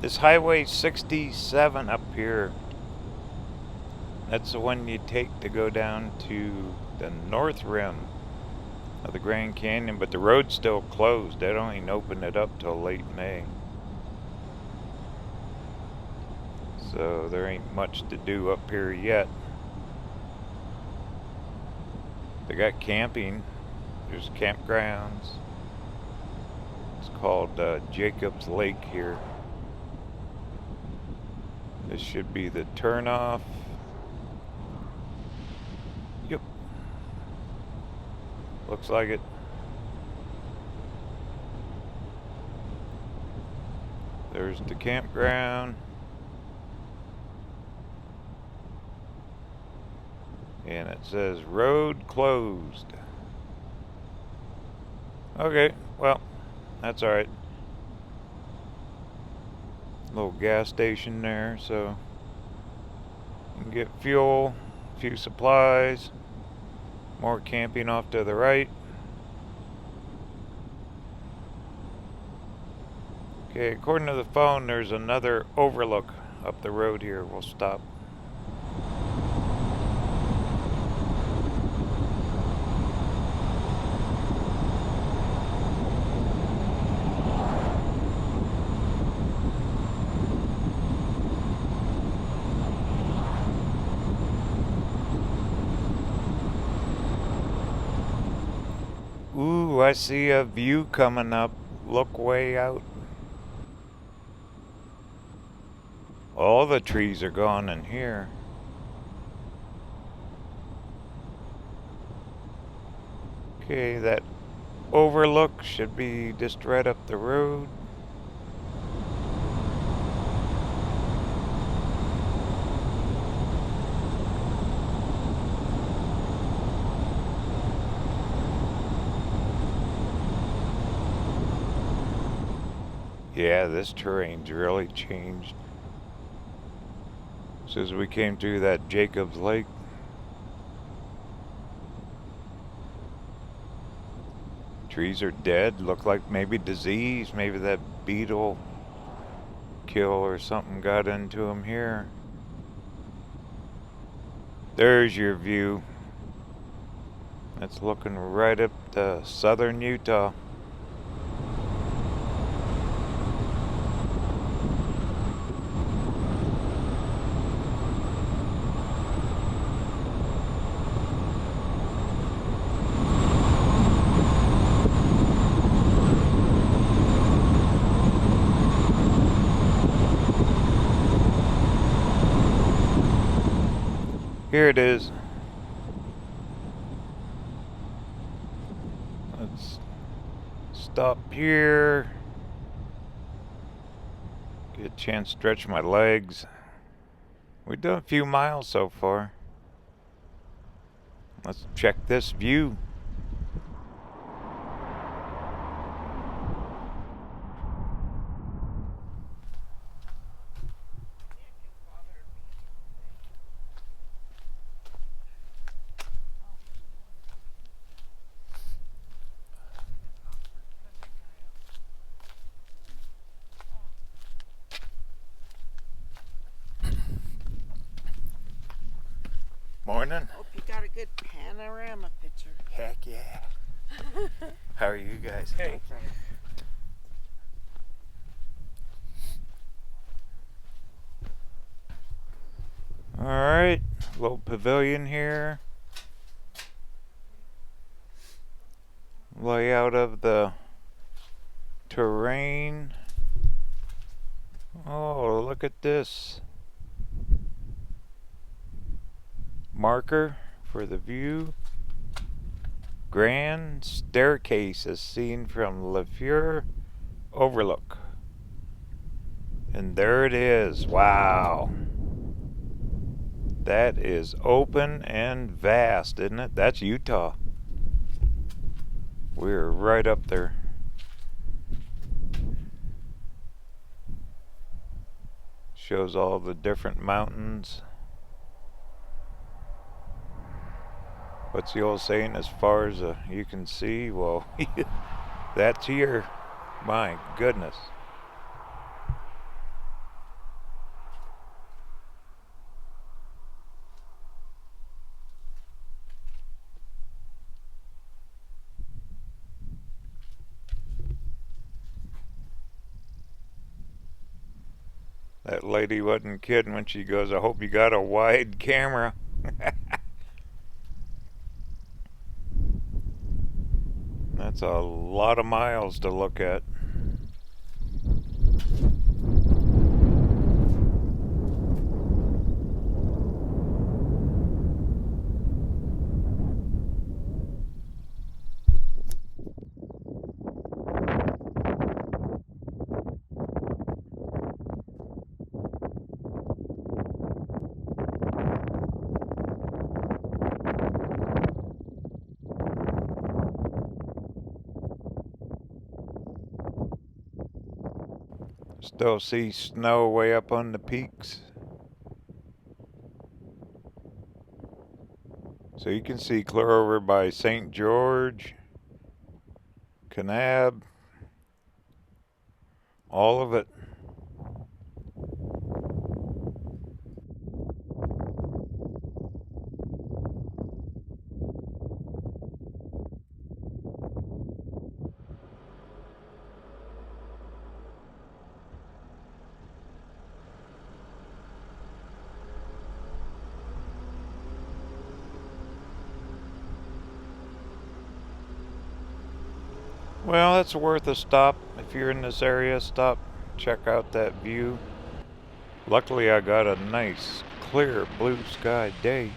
This Highway 67 up here, that's the one you take to go down to the north rim of the Grand Canyon, but the road's still closed. They don't even open it up till late May. So there ain't much to do up here yet. They got camping. There's campgrounds. It's called Jacob's Lake here. This should be the turnoff. Yep. Looks like it. There's the campground. And it says road closed. Okay, well, that's alright. Little gas station there, so you can get fuel, a few supplies, more camping off to the right. Okay, according to the phone, there's another overlook up the road here. We'll stop. Ooh, I see a view coming up. Look way out. All the trees are gone in here. Okay, that overlook should be just right up the road. Yeah, this terrain's really changed since we came through that Jacob's Lake. Trees are dead. Look like maybe disease. Maybe that beetle kill or something got into them here. There's your view. That's looking right up to southern Utah. Here it is. Let's stop here. Get a chance to stretch my legs. We've done a few miles so far. Let's check this view. Morning. Hope you got a good panorama picture. Heck yeah. How are you guys? Hey. Alright, little pavilion here. Layout of the terrain. Oh, look at this. Marker for the view. Grand staircase as seen from LeFevre Overlook. And there it is. Wow. That is open and vast, isn't it? That's Utah. We're right up there. Shows all the different mountains. What's the old saying, as far as you can see? Well, that's here. My goodness. That lady wasn't kidding when she goes, I hope you got a wide camera. That's a lot of miles to look at. Still see snow way up on the peaks. So you can see clear over by St. George, Kanab, all of it. Well, that's worth a stop. If you're in this area, stop, check out that view. Luckily, I got a nice, clear blue sky day.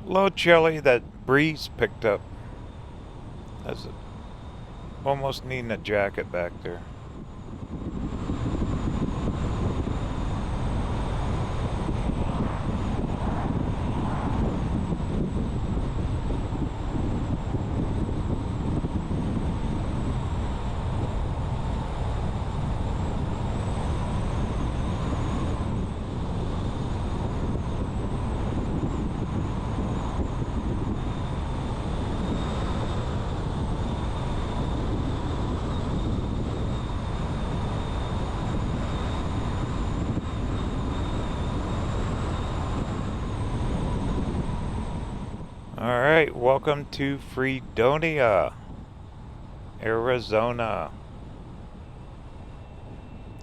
A little chilly, that breeze picked up. That's almost needing a jacket back there. Alright, welcome to Fredonia, Arizona.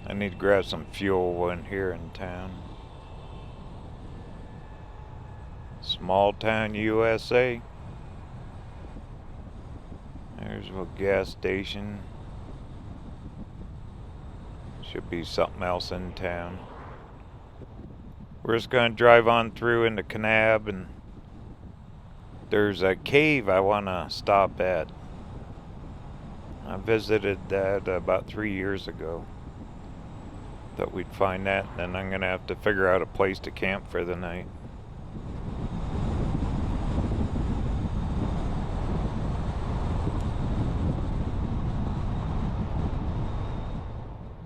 I need to grab some fuel when here in town. Small town USA. There's a gas station. Should be something else in town. We're just going to drive on through into Kanab, and there's a cave I want to stop at. I visited that about 3 years ago. Thought we'd find that, and then I'm going to have to figure out a place to camp for the night.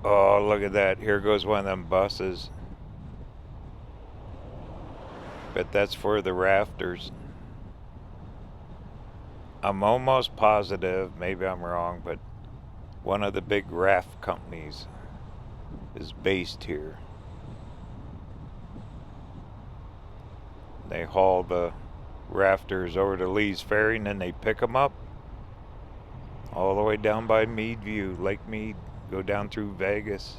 Oh, look at that. Here goes one of them buses. Bet that's for the rafters. I'm almost positive, maybe I'm wrong, but one of the big raft companies is based here. They haul the rafters over to Lee's Ferry and then they pick them up all the way down by Mead View, Lake Mead, go down through Vegas.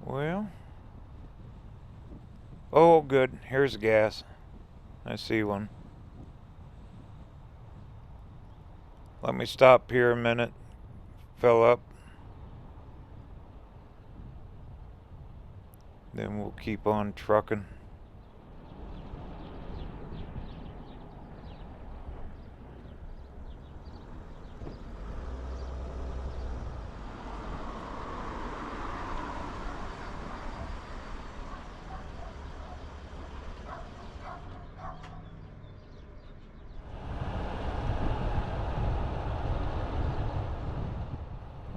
Well, oh good, here's the gas. I see one. Let me stop here a minute, fill up. Then we'll keep on trucking.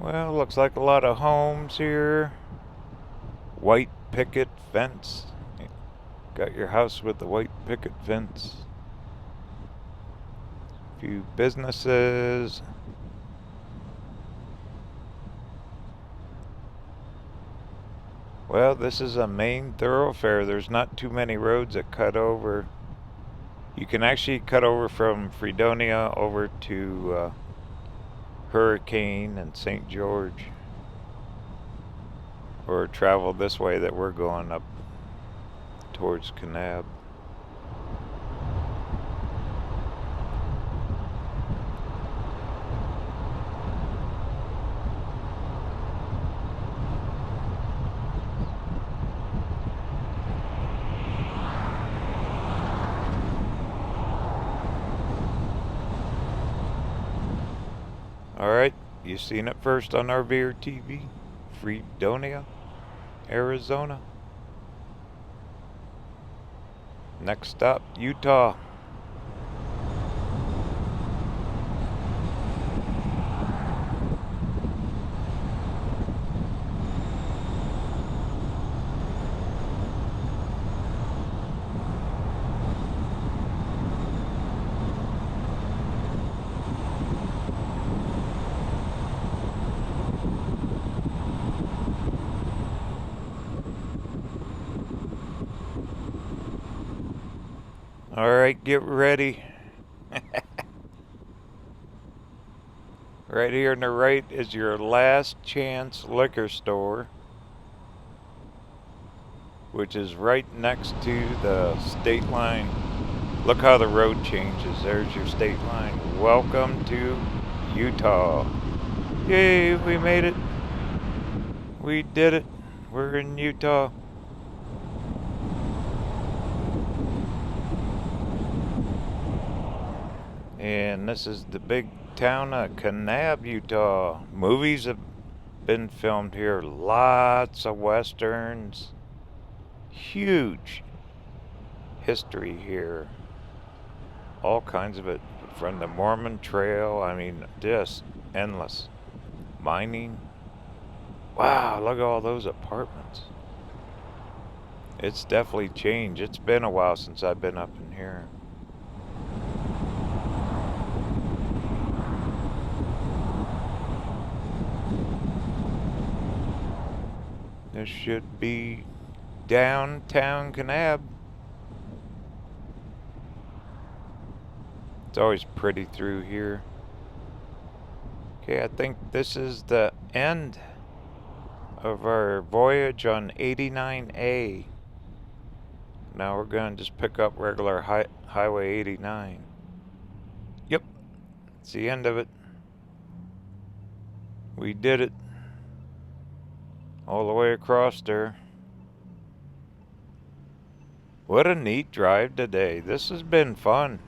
Well, looks like a lot of homes here. White picket fence. Got your house with the white picket fence. Few businesses. Well, this is a main thoroughfare. There's not too many roads that cut over. You can actually cut over from Fredonia over to Hurricane and St. George, or travel this way that we're going up towards Kanab. Alright, you seen it first on RVerTV, Fredonia, Arizona. Next stop, Utah. Alright, get ready. Right here on the right is your Last Chance liquor store, which is right next to the state line. Look how the road changes. There's your state line. Welcome to Utah. Yay, we made it. We did it. We're in Utah. And this is the big town of Kanab, Utah. Movies have been filmed here. Lots of westerns. Huge history here. All kinds of it. From the Mormon Trail, I mean, just endless. Mining. Wow, look at all those apartments. It's definitely changed. It's been a while since I've been up in here. This should be downtown Kanab. It's always pretty through here. Okay, I think this is the end of our voyage on 89A. Now we're going to just pick up regular Highway 89. Yep, it's the end of it. We did it. All the way across there. What a neat drive today. This has been fun.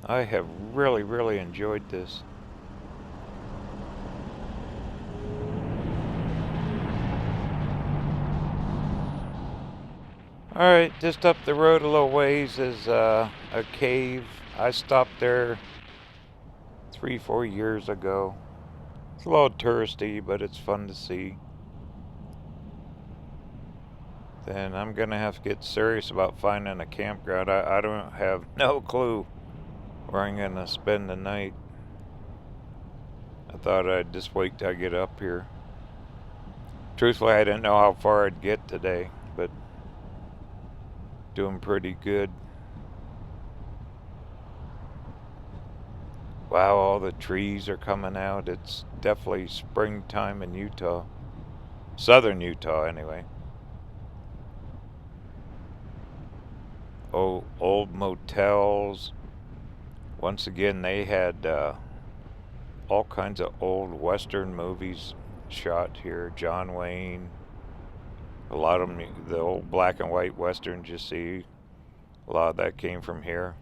I have really enjoyed this. Alright, just up the road a little ways is a cave. I stopped there 3-4 years ago. It's a little touristy, but it's fun to see. Then I'm gonna have to get serious about finding a campground. I don't have no clue where I'm gonna spend the night. I thought I'd just wait till I get up here. Truthfully, I didn't know how far I'd get today, but doing pretty good. Wow, all the trees are coming out. It's definitely springtime in Utah. Southern Utah, anyway. Oh, old motels. Once again, they had all kinds of old Western movies shot here. John Wayne. A lot of them, the old black and white Westerns you see, a lot of that came from here.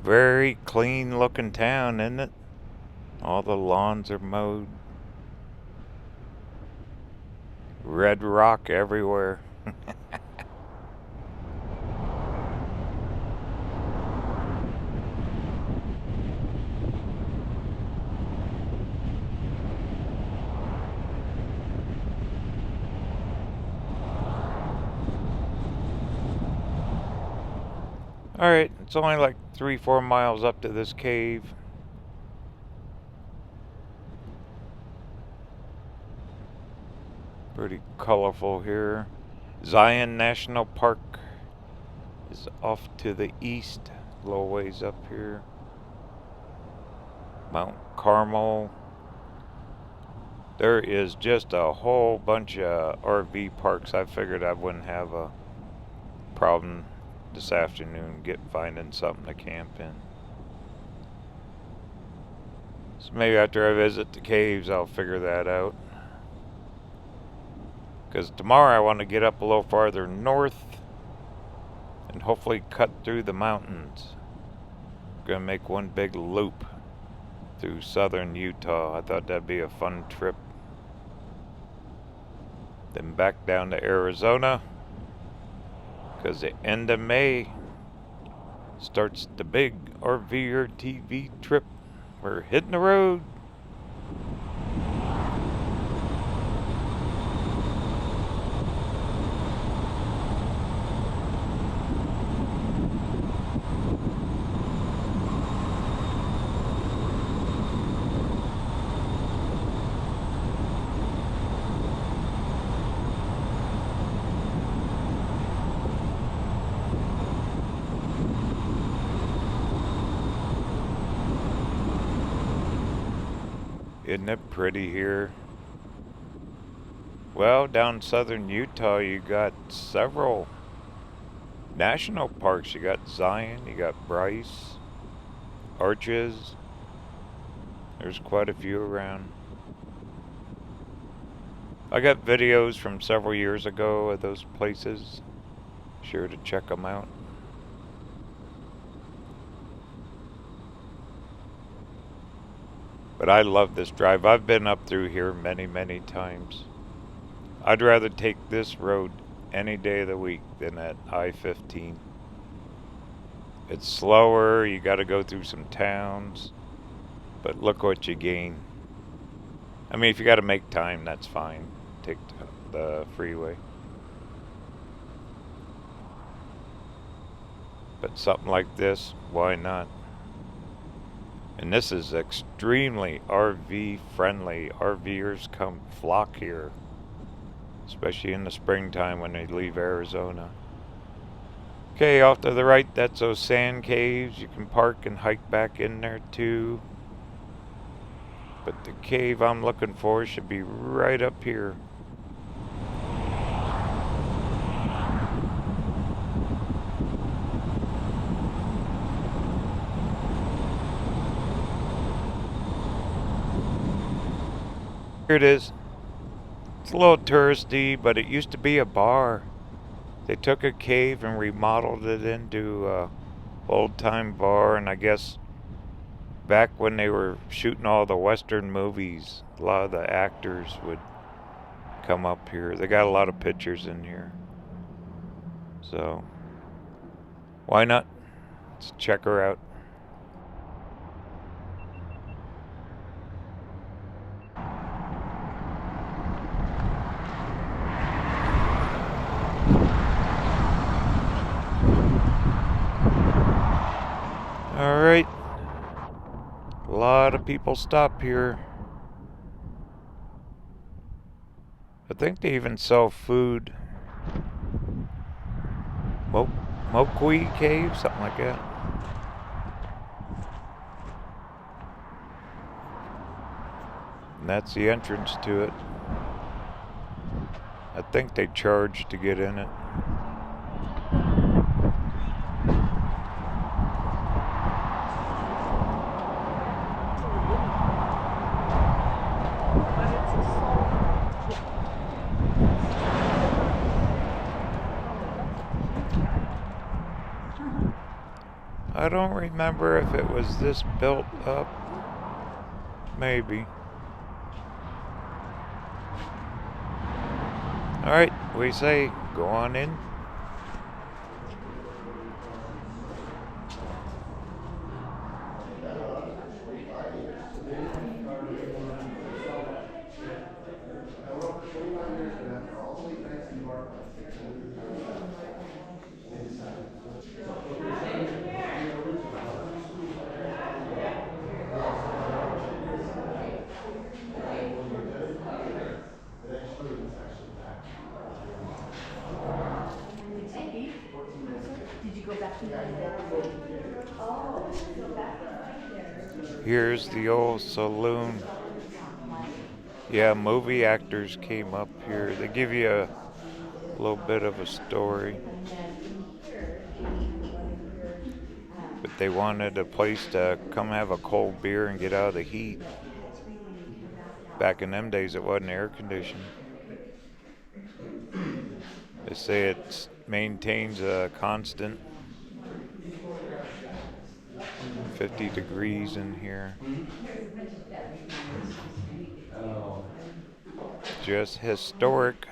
Very clean looking town, isn't it? All the lawns are mowed. Red rock everywhere. Alright, it's only like 3-4 miles up to this cave. Pretty colorful here. Zion National Park is off to the east, a little ways up here. Mount Carmel. There is just a whole bunch of RV parks. I figured I wouldn't have a problem this afternoon finding something to camp in. So maybe after I visit the caves I'll figure that out. Because tomorrow I want to get up a little farther north and hopefully cut through the mountains. Gonna make one big loop through southern Utah. I thought that'd be a fun trip. Then back down to Arizona, because the end of May starts the big RVerTV trip. We're hitting the road. Isn't it pretty here? Well, down southern Utah you got several national parks. You got Zion, you got Bryce, Arches. There's quite a few around. I got videos from several years ago of those places. Sure to check them out. But I love this drive. I've been up through here many, many times. I'd rather take this road any day of the week than that I-15. It's slower, you gotta go through some towns, but look what you gain. I mean, if you gotta make time, that's fine. Take the freeway. But something like this, why not? And this is extremely RV friendly. RVers come flock here, especially in the springtime when they leave Arizona. Okay, off to the right, that's those sand caves. You can park and hike back in there too. But the cave I'm looking for should be right up here. Here it is. It's a little touristy, but it used to be a bar. They took a cave and remodeled it into a old-time bar, and I guess back when they were shooting all the Western movies, a lot of the actors would come up here. They got a lot of pictures in here. So, why not? Let's check her out. Alright. A lot of people stop here. I think they even sell food. Moqui Cave, something like that. And that's the entrance to it. I think they charge to get in it. I don't remember if it was this built up. Maybe. Alright, we say go on in. Here's the old saloon. Yeah, movie actors came up here. They give you a little bit of a story. But they wanted a place to come have a cold beer and get out of the heat. Back in them days, it wasn't air conditioned. They say it maintains a constant 50 degrees in here. Just historic.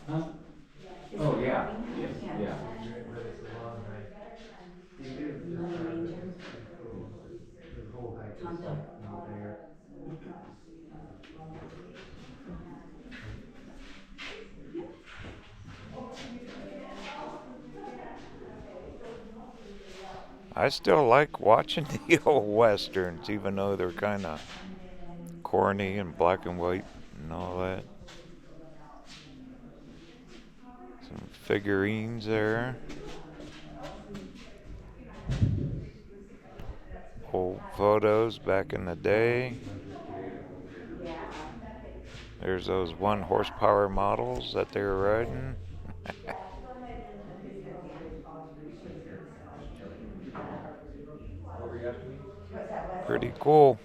Huh? Oh, yeah. Yes, yeah. But it's a long hike. You do the whole hike is not there. I still like watching the old westerns, even though they're kind of corny and black and white and all that. Some figurines there. Old photos back in the day. There's those 1 horsepower models that they were riding. Pretty cool.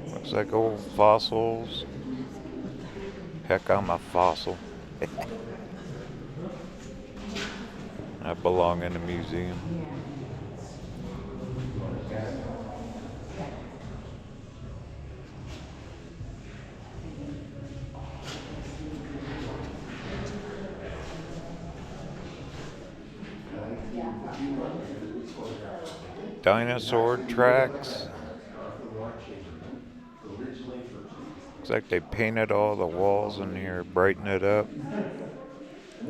Looks like old fossils. Heck, I'm a fossil. I belong in a museum. Dinosaur tracks. Looks like they painted all the walls in here, brighten it up.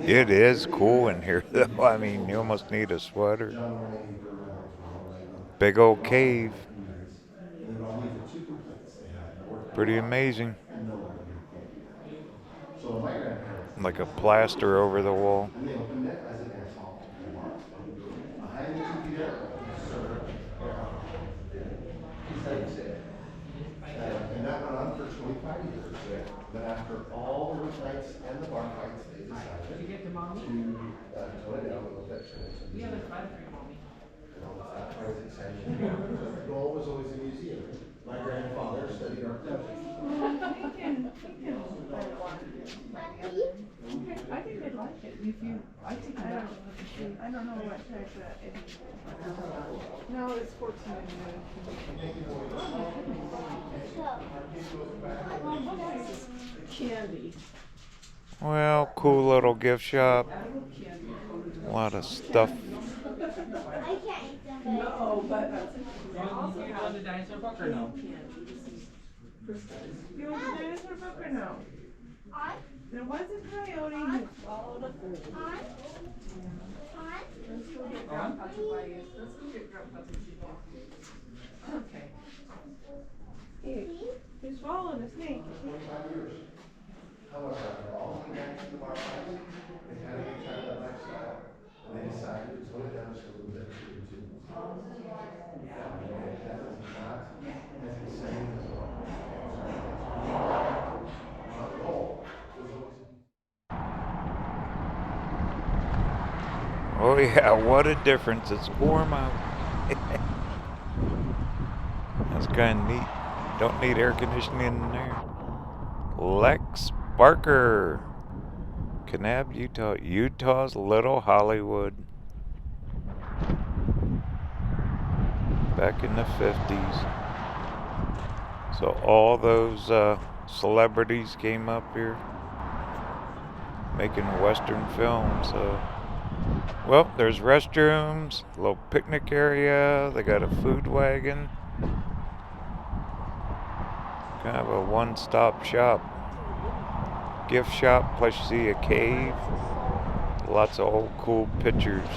It is cool in here though. I mean, you almost need a sweater. Big old cave. Pretty amazing. Like a plaster over the wall. And that went on for 25 years. But after all the roof fights and the bar fights, they decided to tone it down a little bit. You know, that was exciting. The goal was always a museum. My grandfather studied architecture. I think they'd like it if you, I think I don't know what type of, no, it's 14 candy. Well, cool little gift shop. A lot of stuff. No, but You want the dinosaur book or no? you want the dinosaur book or no? There was a coyote who swallowed a food. Let's go get Grandpa to buy you. Let's go get Grandpa to see you. Okay. He swallowed a snake. 25 years. However, after all the events in the bar fights, they had to get tired of that lifestyle. And they decided to tone it down just a little bit too. Yeah, that is not as exciting as what my goal was always. Oh yeah, what a difference. It's warm out. That's kind of neat. Don't need air conditioning in there. Lex Barker. Kanab, Utah. Utah's Little Hollywood. Back in the 50s. So all those celebrities came up here making Western films. Well, there's restrooms, a little picnic area. They got a food wagon. Kind of a one-stop shop. Gift shop, plus you see a cave. Lots of old cool pictures.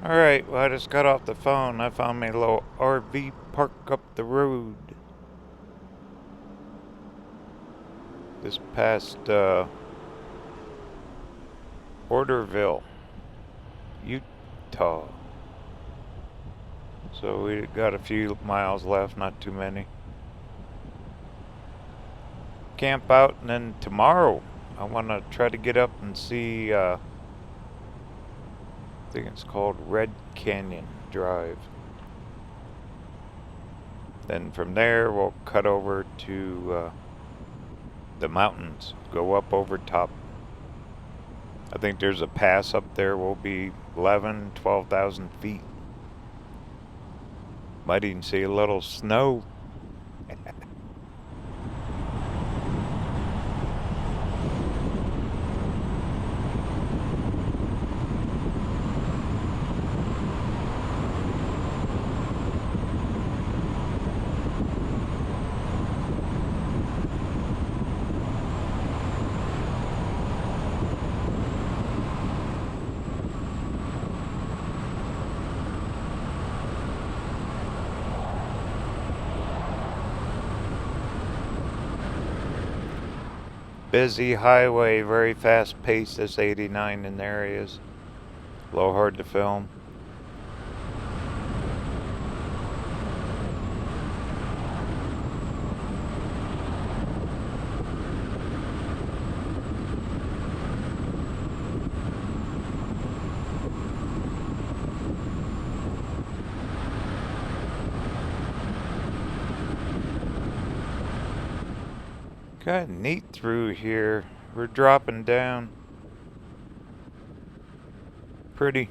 Alright, well I just got off the phone. I found me a little RV park up the road. This past Orderville, Utah. So we got a few miles left, not too many. Camp out, and then tomorrow I want to try to get up and see I think it's called Red Canyon Drive. Then from there we'll cut over to the mountains, go up over top. I think there's a pass up there, will be 12,000 feet. Might even see a little snow. Busy highway, very fast paced. This 89 in the areas. A little hard to film. Kind of neat through here. We're dropping down. Pretty.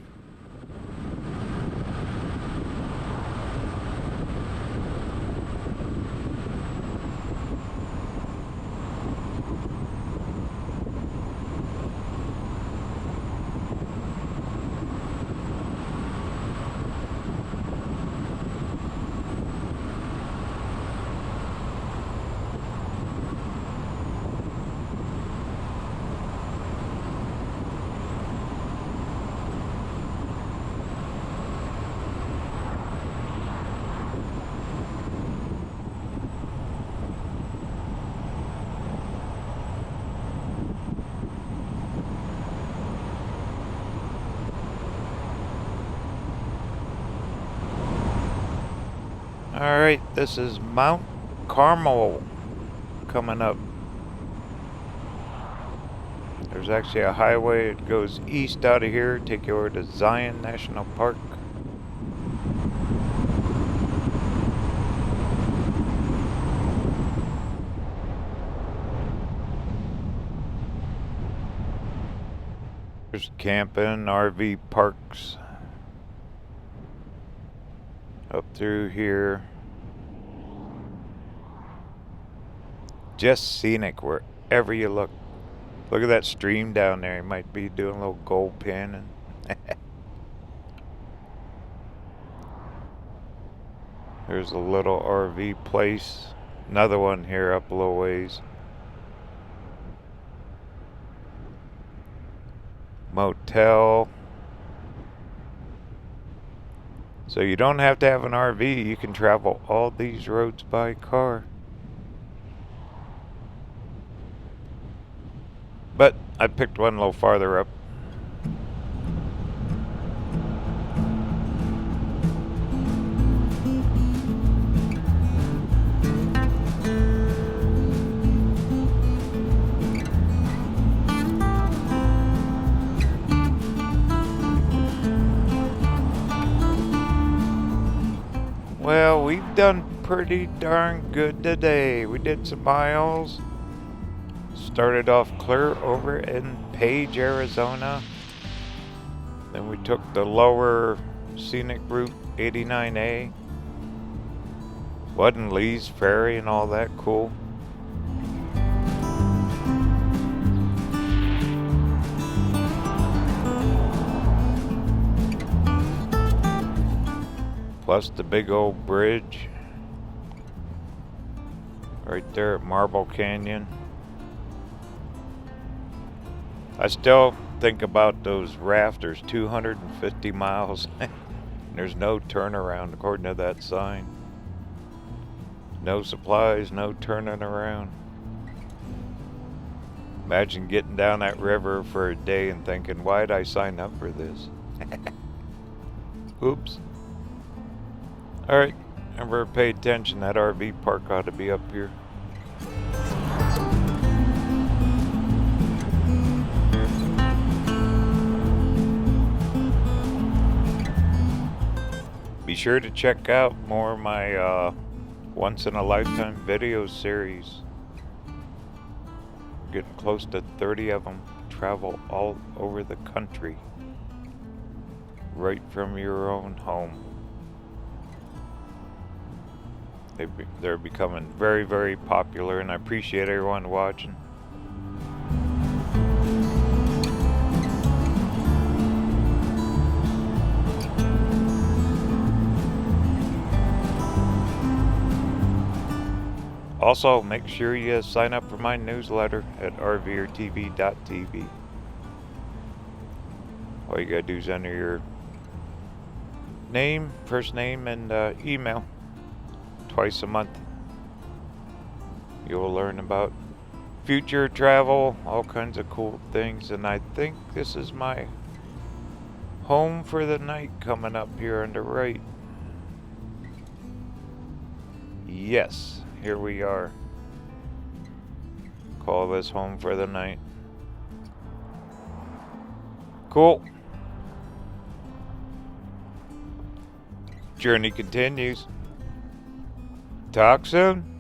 Alright, this is Mount Carmel coming up. There's actually a highway that goes east out of here, take you over to Zion National Park. There's camping, RV parks up through here. Just scenic wherever you look. Look at that stream down there. You might be doing a little gold panning. There's a little RV place. Another one here up a little ways. Motel. So you don't have to have an RV. You can travel all these roads by car. But I picked one a little farther up. Well, we've done pretty darn good today. We did some miles. Started off clear over in Page, Arizona. Then we took the lower scenic route 89A. Wasn't Lee's Ferry and all that cool. Plus the big old bridge right there at Marble Canyon. I still think about those rafters, 250 miles. There's no turnaround according to that sign. No supplies, no turning around. Imagine getting down that river for a day and thinking, why'd I sign up for this? Oops. Alright, remember to pay attention. That RV park ought to be up here. Be sure to check out more of my once in a lifetime video series. We're getting close to 30 of them. Travel all over the country. Right from your own home. They're becoming very, very popular, and I appreciate everyone watching. Also, make sure you sign up for my newsletter at RVerTV.tv. All you gotta do is enter your name, first name, and email. Twice a month. You'll learn about future travel, all kinds of cool things, and I think this is my home for the night coming up here on the right. Yes, here we are. Call this home for the night. Cool. Journey continues. Talk soon.